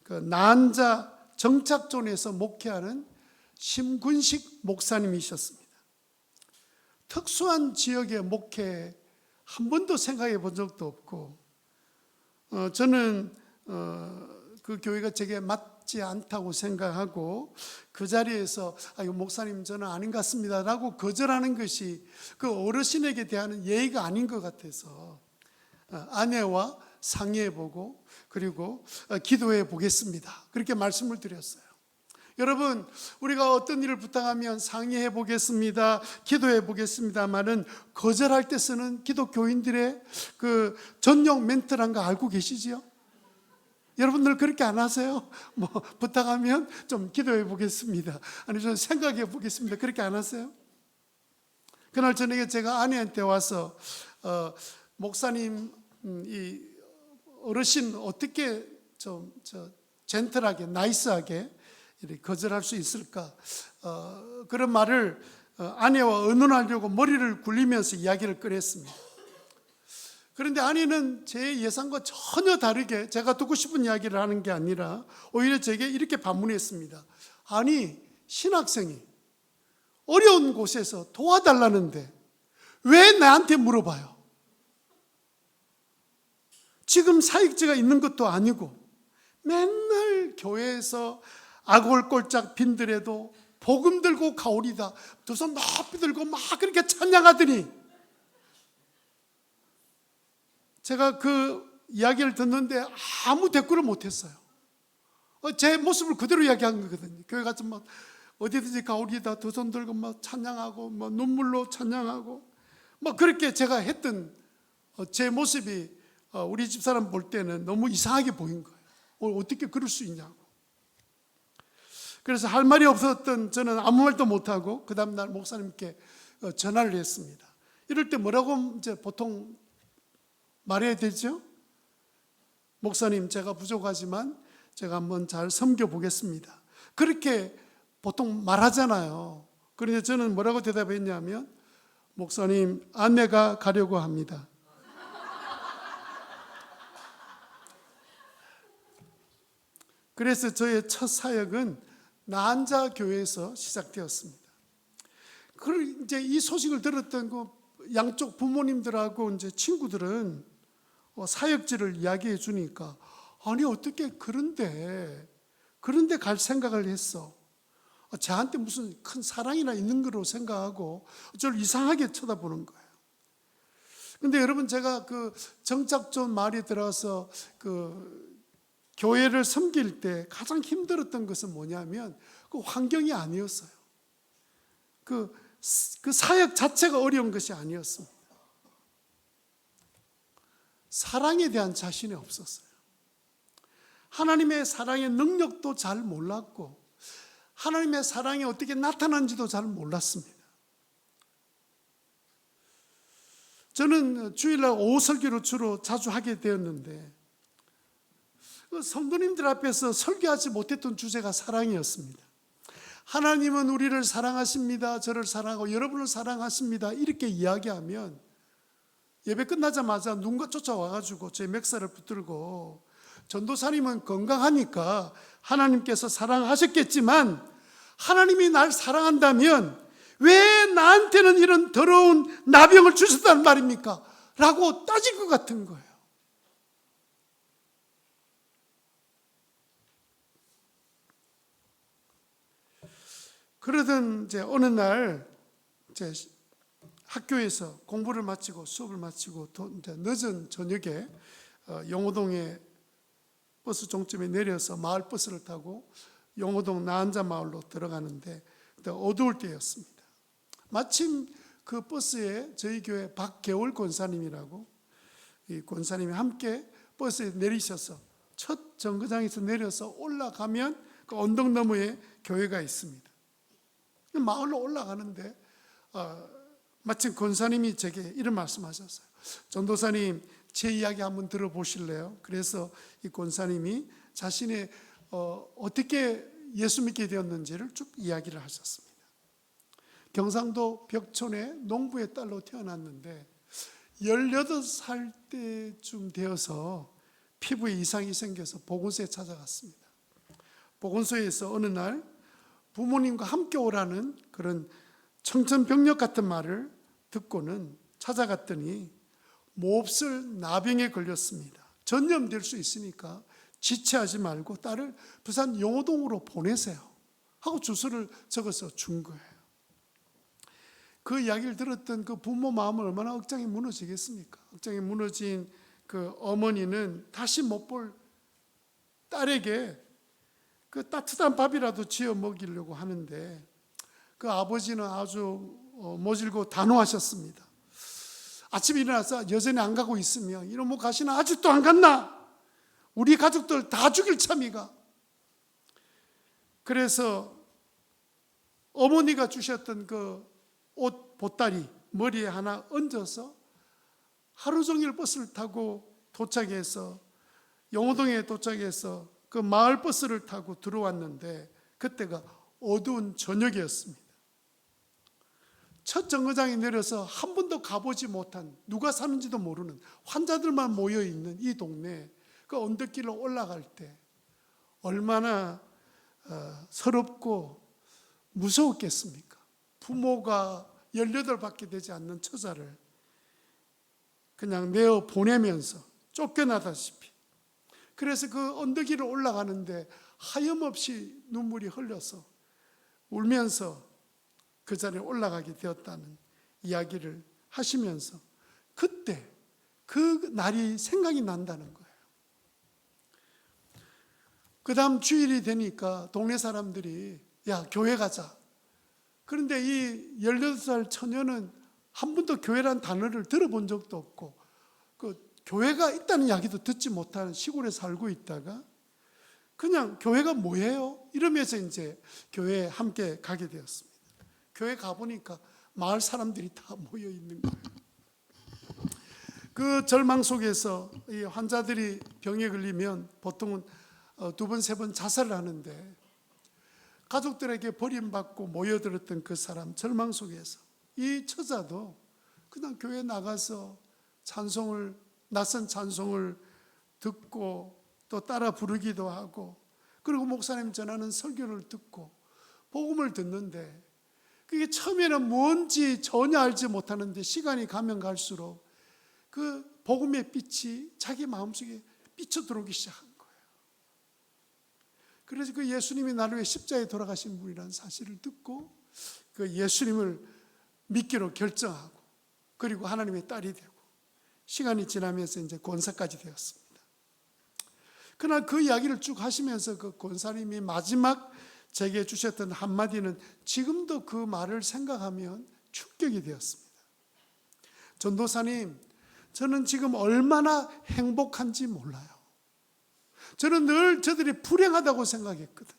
그 나한자 정착존에서 목회하는 심군식 목사님이셨습니다. 특수한 지역의 목회 한 번도 생각해 본 적도 없고, 저는 그 교회가 제게 맞지 않다고 생각하고 그 자리에서 이거 목사님 저는 아닌 것 같습니다 라고 거절하는 것이 그 어르신에게 대한 예의가 아닌 것 같아서 아내와 상의해보고 그리고 기도해 보겠습니다, 그렇게 말씀을 드렸어요. 여러분, 우리가 어떤 일을 부탁하면 상의해 보겠습니다, 기도해 보겠습니다만은 거절할 때 쓰는 기독교인들의 그 전용 멘트란 거 알고 계시지요? 여러분들 그렇게 안 하세요? 뭐 부탁하면 좀 기도해 보겠습니다, 아니 좀 생각해 보겠습니다, 그렇게 안 하세요? 그날 저녁에 제가 아내한테 와서 목사님 이 어르신 어떻게 좀 젠틀하게 나이스하게 이렇게 거절할 수 있을까, 그런 말을 아내와 의논하려고 머리를 굴리면서 이야기를 꺼냈습니다. 그런데 아내는 제 예상과 전혀 다르게 제가 듣고 싶은 이야기를 하는 게 아니라 오히려 제게 이렇게 반문했습니다. 아니, 신학생이 어려운 곳에서 도와달라는데 왜 나한테 물어봐요? 지금 사역지가 있는 것도 아니고 맨날 교회에서 아골골짝 빈들에도 복음 들고 가오리다 두 손 높이 들고 막 그렇게 찬양하더니, 제가 그 이야기를 듣는데 아무 대꾸를 못했어요. 제 모습을 그대로 이야기한 거거든요. 교회 가서 막 어디든지 가오리다 두 손 들고 막 찬양하고 막 눈물로 찬양하고 막 그렇게 제가 했던 제 모습이 우리 집사람 볼 때는 너무 이상하게 보인 거예요. 어떻게 그럴 수 있냐고. 그래서 할 말이 없었던 저는 아무 말도 못하고 그 다음날 목사님께 전화를 했습니다. 이럴 때 뭐라고 이제 보통 말해야 되죠? 목사님, 제가 부족하지만 제가 한번 잘 섬겨보겠습니다, 그렇게 보통 말하잖아요. 그런데 저는 뭐라고 대답했냐면, 목사님, 아내가 가려고 합니다. 그래서 저의 첫 사역은 나한자 교회에서 시작되었습니다. 그리고 이제 이 소식을 들었던 그 양쪽 부모님들하고 이제 친구들은 사역지를 이야기해 주니까, 아니 어떻게 그런데 갈 생각을 했어? 저한테 무슨 큰 사랑이나 있는 거로 생각하고 저를 이상하게 쳐다보는 거예요. 근데 여러분, 제가 그 정착존 마을에 들어가서 그 교회를 섬길 때 가장 힘들었던 것은 뭐냐면 그 환경이 아니었어요. 그 사역 자체가 어려운 것이 아니었습니다. 사랑에 대한 자신이 없었어요. 하나님의 사랑의 능력도 잘 몰랐고 하나님의 사랑이 어떻게 나타난지도 잘 몰랐습니다. 저는 주일날 오후 설교를 주로 자주 하게 되었는데 성도님들 앞에서 설교하지 못했던 주제가 사랑이었습니다. 하나님은 우리를 사랑하십니다. 저를 사랑하고 여러분을 사랑하십니다. 이렇게 이야기하면 예배 끝나자마자 누군가 쫓아와가지고 제 맥살을 붙들고 전도사님은 건강하니까 하나님께서 사랑하셨겠지만 하나님이 날 사랑한다면 왜 나한테는 이런 더러운 나병을 주셨단 말입니까? 라고 따질 것 같은 거예요. 그러던 이제 어느 날 이제 학교에서 공부를 마치고 수업을 마치고 이제 늦은 저녁에 용호동에 버스 종점에 내려서 마을 버스를 타고 용호동 나한자 마을로 들어가는데 어두울 때였습니다. 마침 그 버스에 저희 교회 박계월 권사님이라고 이 권사님이 함께 버스에 내리셔서 첫 정거장에서 내려서 올라가면 그 언덕 너머에 교회가 있습니다. 마을로 올라가는데 마침 권사님이 제게 이런 말씀하셨어요. 전도사님, 제 이야기 한번 들어보실래요? 그래서 이 권사님이 자신의 어떻게 예수 믿게 되었는지를 쭉 이야기를 하셨습니다. 경상도 벽촌의 농부의 딸로 태어났는데 18살 때쯤 되어서 피부에 이상이 생겨서 보건소에 찾아갔습니다. 보건소에서 어느 날 부모님과 함께 오라는 그런 청천벽력 같은 말을 듣고는 찾아갔더니 몹쓸 나병에 걸렸습니다. 전염될 수 있으니까 지체하지 말고 딸을 부산 용호동으로 보내세요 하고 주소를 적어서 준 거예요. 그 이야기를 들었던 그 부모 마음은 얼마나 억장이 무너지겠습니까? 억장이 무너진 그 어머니는 다시 못 볼 딸에게 그 따뜻한 밥이라도 지어 먹이려고 하는데 그 아버지는 아주 모질고 단호하셨습니다. 아침에 일어나서 여전히 안 가고 있으면 이놈 뭐 가시나? 아직도 안 갔나? 우리 가족들 다 죽일 참이가. 그래서 어머니가 주셨던 그 옷 보따리 머리에 하나 얹어서 하루 종일 버스를 타고 도착해서 용호동에 도착해서 그 마을 버스를 타고 들어왔는데 그때가 어두운 저녁이었습니다. 첫 정거장에 내려서 한 번도 가보지 못한, 누가 사는지도 모르는 환자들만 모여있는 이 동네 그 언덕길로 올라갈 때 얼마나 서럽고 무서웠겠습니까? 부모가 18밖에 되지 않는 처자를 그냥 내어 보내면서 쫓겨나다시피, 그래서 그 언덕 위로 올라가는데 하염없이 눈물이 흘려서 울면서 그 자리에 올라가게 되었다는 이야기를 하시면서 그때 그 날이 생각이 난다는 거예요. 그 다음 주일이 되니까 동네 사람들이 야, 교회 가자. 그런데 이 18살 처녀는 한 번도 교회란 단어를 들어본 적도 없고 그 교회가 있다는 이야기도 듣지 못한 시골에 살고 있다가 그냥 교회가 뭐예요? 이러면서 이제 교회에 함께 가게 되었습니다. 교회 가보니까 마을 사람들이 다 모여 있는 거예요. 그 절망 속에서 이 환자들이 병에 걸리면 보통은 2번, 3번 자살을 하는데 가족들에게 버림받고 모여들었던 그 사람 절망 속에서 이 처자도 그냥 교회 나가서 찬송을, 낯선 찬송을 듣고 또 따라 부르기도 하고 그리고 목사님 전하는 설교를 듣고 복음을 듣는데 그게 처음에는 뭔지 전혀 알지 못하는데 시간이 가면 갈수록 그 복음의 빛이 자기 마음속에 비쳐 들어오기 시작한 거예요. 그래서 그 예수님이 나를 위해 십자가에 돌아가신 분이라는 사실을 듣고 그 예수님을 믿기로 결정하고 그리고 하나님의 딸이 되고 시간이 지나면서 이제 권사까지 되었습니다. 그러나 그 이야기를 쭉 하시면서 그 권사님이 마지막 제게 주셨던 한마디는 지금도 그 말을 생각하면 충격이 되었습니다. 전도사님, 저는 지금 얼마나 행복한지 몰라요. 저는 늘 저들이 불행하다고 생각했거든.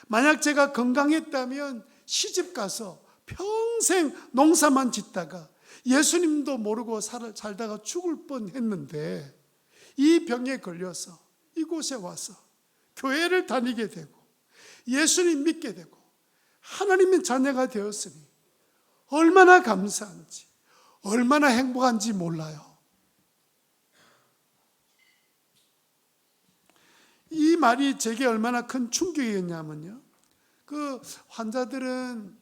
만약 제가 건강했다면 시집 가서 평생 농사만 짓다가 예수님도 모르고 살다가 죽을 뻔했는데 이 병에 걸려서 이곳에 와서 교회를 다니게 되고 예수님 믿게 되고 하나님의 자녀가 되었으니 얼마나 감사한지, 얼마나 행복한지 몰라요. 이 말이 제게 얼마나 큰 충격이었냐면요, 그 환자들은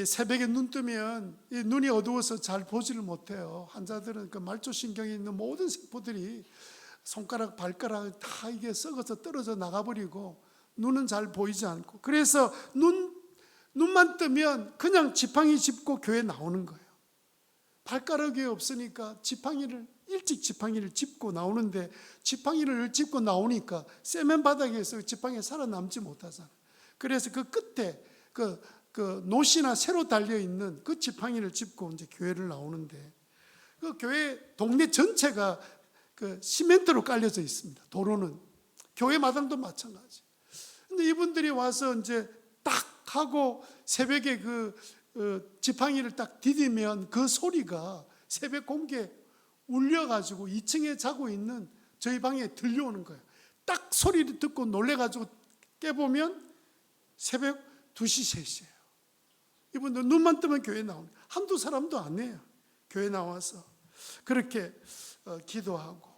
새벽에 눈 뜨면 눈이 어두워서 잘 보지를 못해요. 환자들은 그 말초신경에 있는 모든 세포들이 손가락, 발가락 다 이게 썩어서 떨어져 나가버리고 눈은 잘 보이지 않고, 그래서 눈만 뜨면 그냥 지팡이 짚고 교회 나오는 거예요. 발가락이 없으니까 일찍 지팡이를 짚고 나오는데, 지팡이를 짚고 나오니까 세면 바닥에서 지팡이가 살아남지 못하잖아요. 그래서 그 끝에 그 노시나 새로 달려있는 그 지팡이를 짚고 이제 교회를 나오는데, 그 교회 동네 전체가 그 시멘트로 깔려져 있습니다. 도로는. 교회 마당도 마찬가지. 근데 이분들이 와서 이제 딱 하고 새벽에 지팡이를 딱 디디면 그 소리가 새벽 공기에 울려가지고 2층에 자고 있는 저희 방에 들려오는 거예요. 딱 소리를 듣고 놀래가지고 깨보면 새벽 2시, 3시예요. 이분들 눈만 뜨면 교회 나오는, 한두 사람도 아니에요. 교회 나와서 그렇게 기도하고,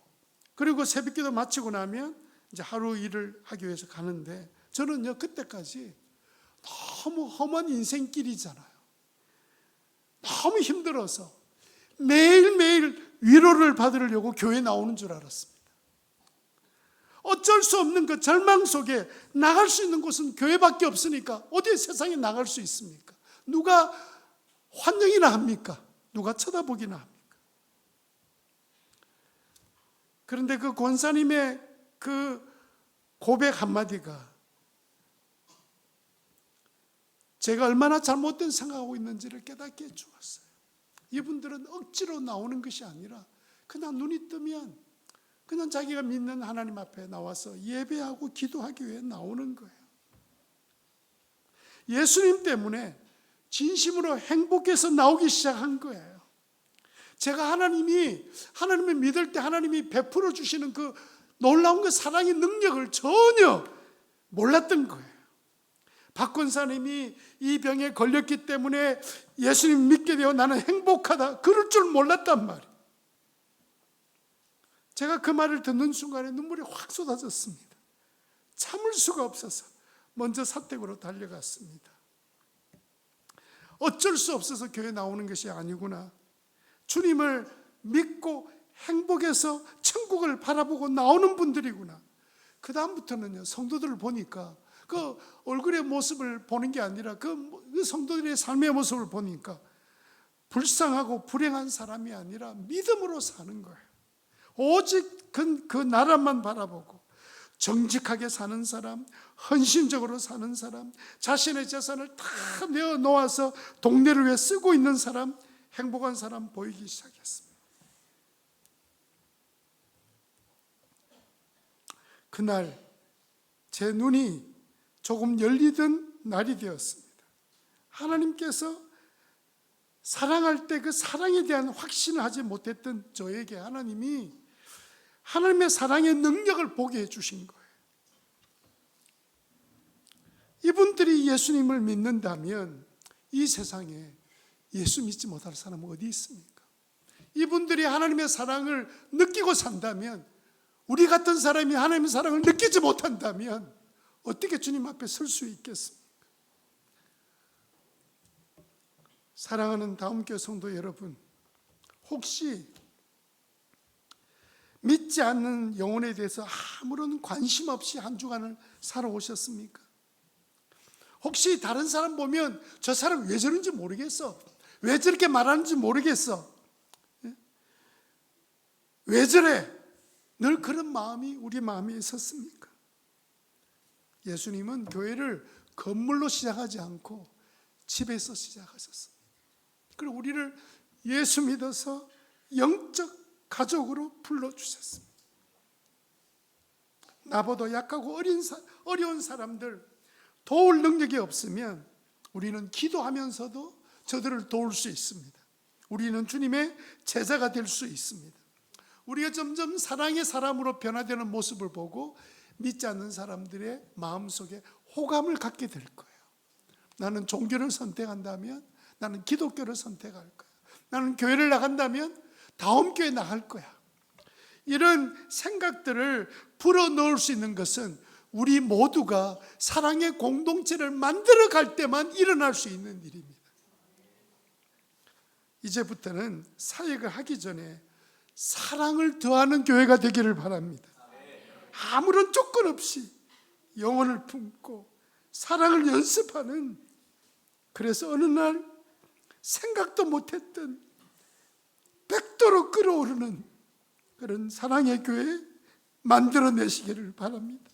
그리고 새벽 기도 마치고 나면 이제 하루 일을 하기 위해서 가는데, 저는요 그때까지 너무 험한 인생길이잖아요. 너무 힘들어서 매일매일 위로를 받으려고 교회 나오는 줄 알았습니다. 어쩔 수 없는 그 절망 속에 나갈 수 있는 곳은 교회밖에 없으니까 어디에 세상에 나갈 수 있습니까? 누가 환영이나 합니까? 누가 쳐다보기나 합니까? 그런데 그 권사님의 그 고백 한마디가 제가 얼마나 잘못된 생각하고 있는지를 깨닫게 해주었어요. 이분들은 억지로 나오는 것이 아니라 그냥 눈이 뜨면 그냥 자기가 믿는 하나님 앞에 나와서 예배하고 기도하기 위해 나오는 거예요. 예수님 때문에 진심으로 행복해서 나오기 시작한 거예요. 제가 하나님을 믿을 때 하나님이 베풀어 주시는 그 놀라운 그 사랑의 능력을 전혀 몰랐던 거예요. 박 권사님이 이 병에 걸렸기 때문에 예수님 믿게 되어 나는 행복하다, 그럴 줄 몰랐단 말이에요. 제가 그 말을 듣는 순간에 눈물이 확 쏟아졌습니다. 참을 수가 없어서 먼저 사택으로 달려갔습니다. 어쩔 수 없어서 교회 나오는 것이 아니구나, 주님을 믿고 행복해서 천국을 바라보고 나오는 분들이구나. 그 다음부터는요, 성도들을 보니까 그 얼굴의 모습을 보는 게 아니라 그 성도들의 삶의 모습을 보니까 불쌍하고 불행한 사람이 아니라 믿음으로 사는 거예요. 오직 그 나라만 바라보고 정직하게 사는 사람, 헌신적으로 사는 사람, 자신의 재산을 다 내어놓아서 동네를 위해 쓰고 있는 사람, 행복한 사람 보이기 시작했습니다. 그날 제 눈이 조금 열리던 날이 되었습니다. 하나님께서 사랑할 때 그 사랑에 대한 확신을 하지 못했던 저에게 하나님이 하나님의 사랑의 능력을 보게 해주신 거예요. 이분들이 예수님을 믿는다면 이 세상에 예수 믿지 못할 사람은 어디 있습니까? 이분들이 하나님의 사랑을 느끼고 산다면, 우리 같은 사람이 하나님의 사랑을 느끼지 못한다면 어떻게 주님 앞에 설 수 있겠습니까? 사랑하는 다음교회 성도 여러분, 혹시 믿지 않는 영혼에 대해서 아무런 관심 없이 한 주간을 살아오셨습니까? 혹시 다른 사람 보면 저 사람 왜 저런지 모르겠어, 왜 저렇게 말하는지 모르겠어, 왜 저래, 늘 그런 마음이 우리 마음에 있었습니까? 예수님은 교회를 건물로 시작하지 않고 집에서 시작하셨습니다. 그리고 우리를 예수 믿어서 영적 가족으로 불러주셨습니다. 나보다 약하고 어려운 사람들 도울 능력이 없으면 우리는 기도하면서도 저들을 도울 수 있습니다. 우리는 주님의 제자가 될 수 있습니다. 우리가 점점 사랑의 사람으로 변화되는 모습을 보고 믿지 않는 사람들의 마음속에 호감을 갖게 될 거예요. 나는 종교를 선택한다면 나는 기독교를 선택할 거야. 나는 교회를 나간다면 다음 교회 나갈 거야. 이런 생각들을 불어넣을 수 있는 것은 우리 모두가 사랑의 공동체를 만들어 갈 때만 일어날 수 있는 일입니다. 이제부터는 사역을 하기 전에 사랑을 더하는 교회가 되기를 바랍니다. 아무런 조건 없이 영혼을 품고 사랑을 연습하는, 그래서 어느 날 생각도 못했던 100도로 끓어오르는 그런 사랑의 교회 만들어내시기를 바랍니다.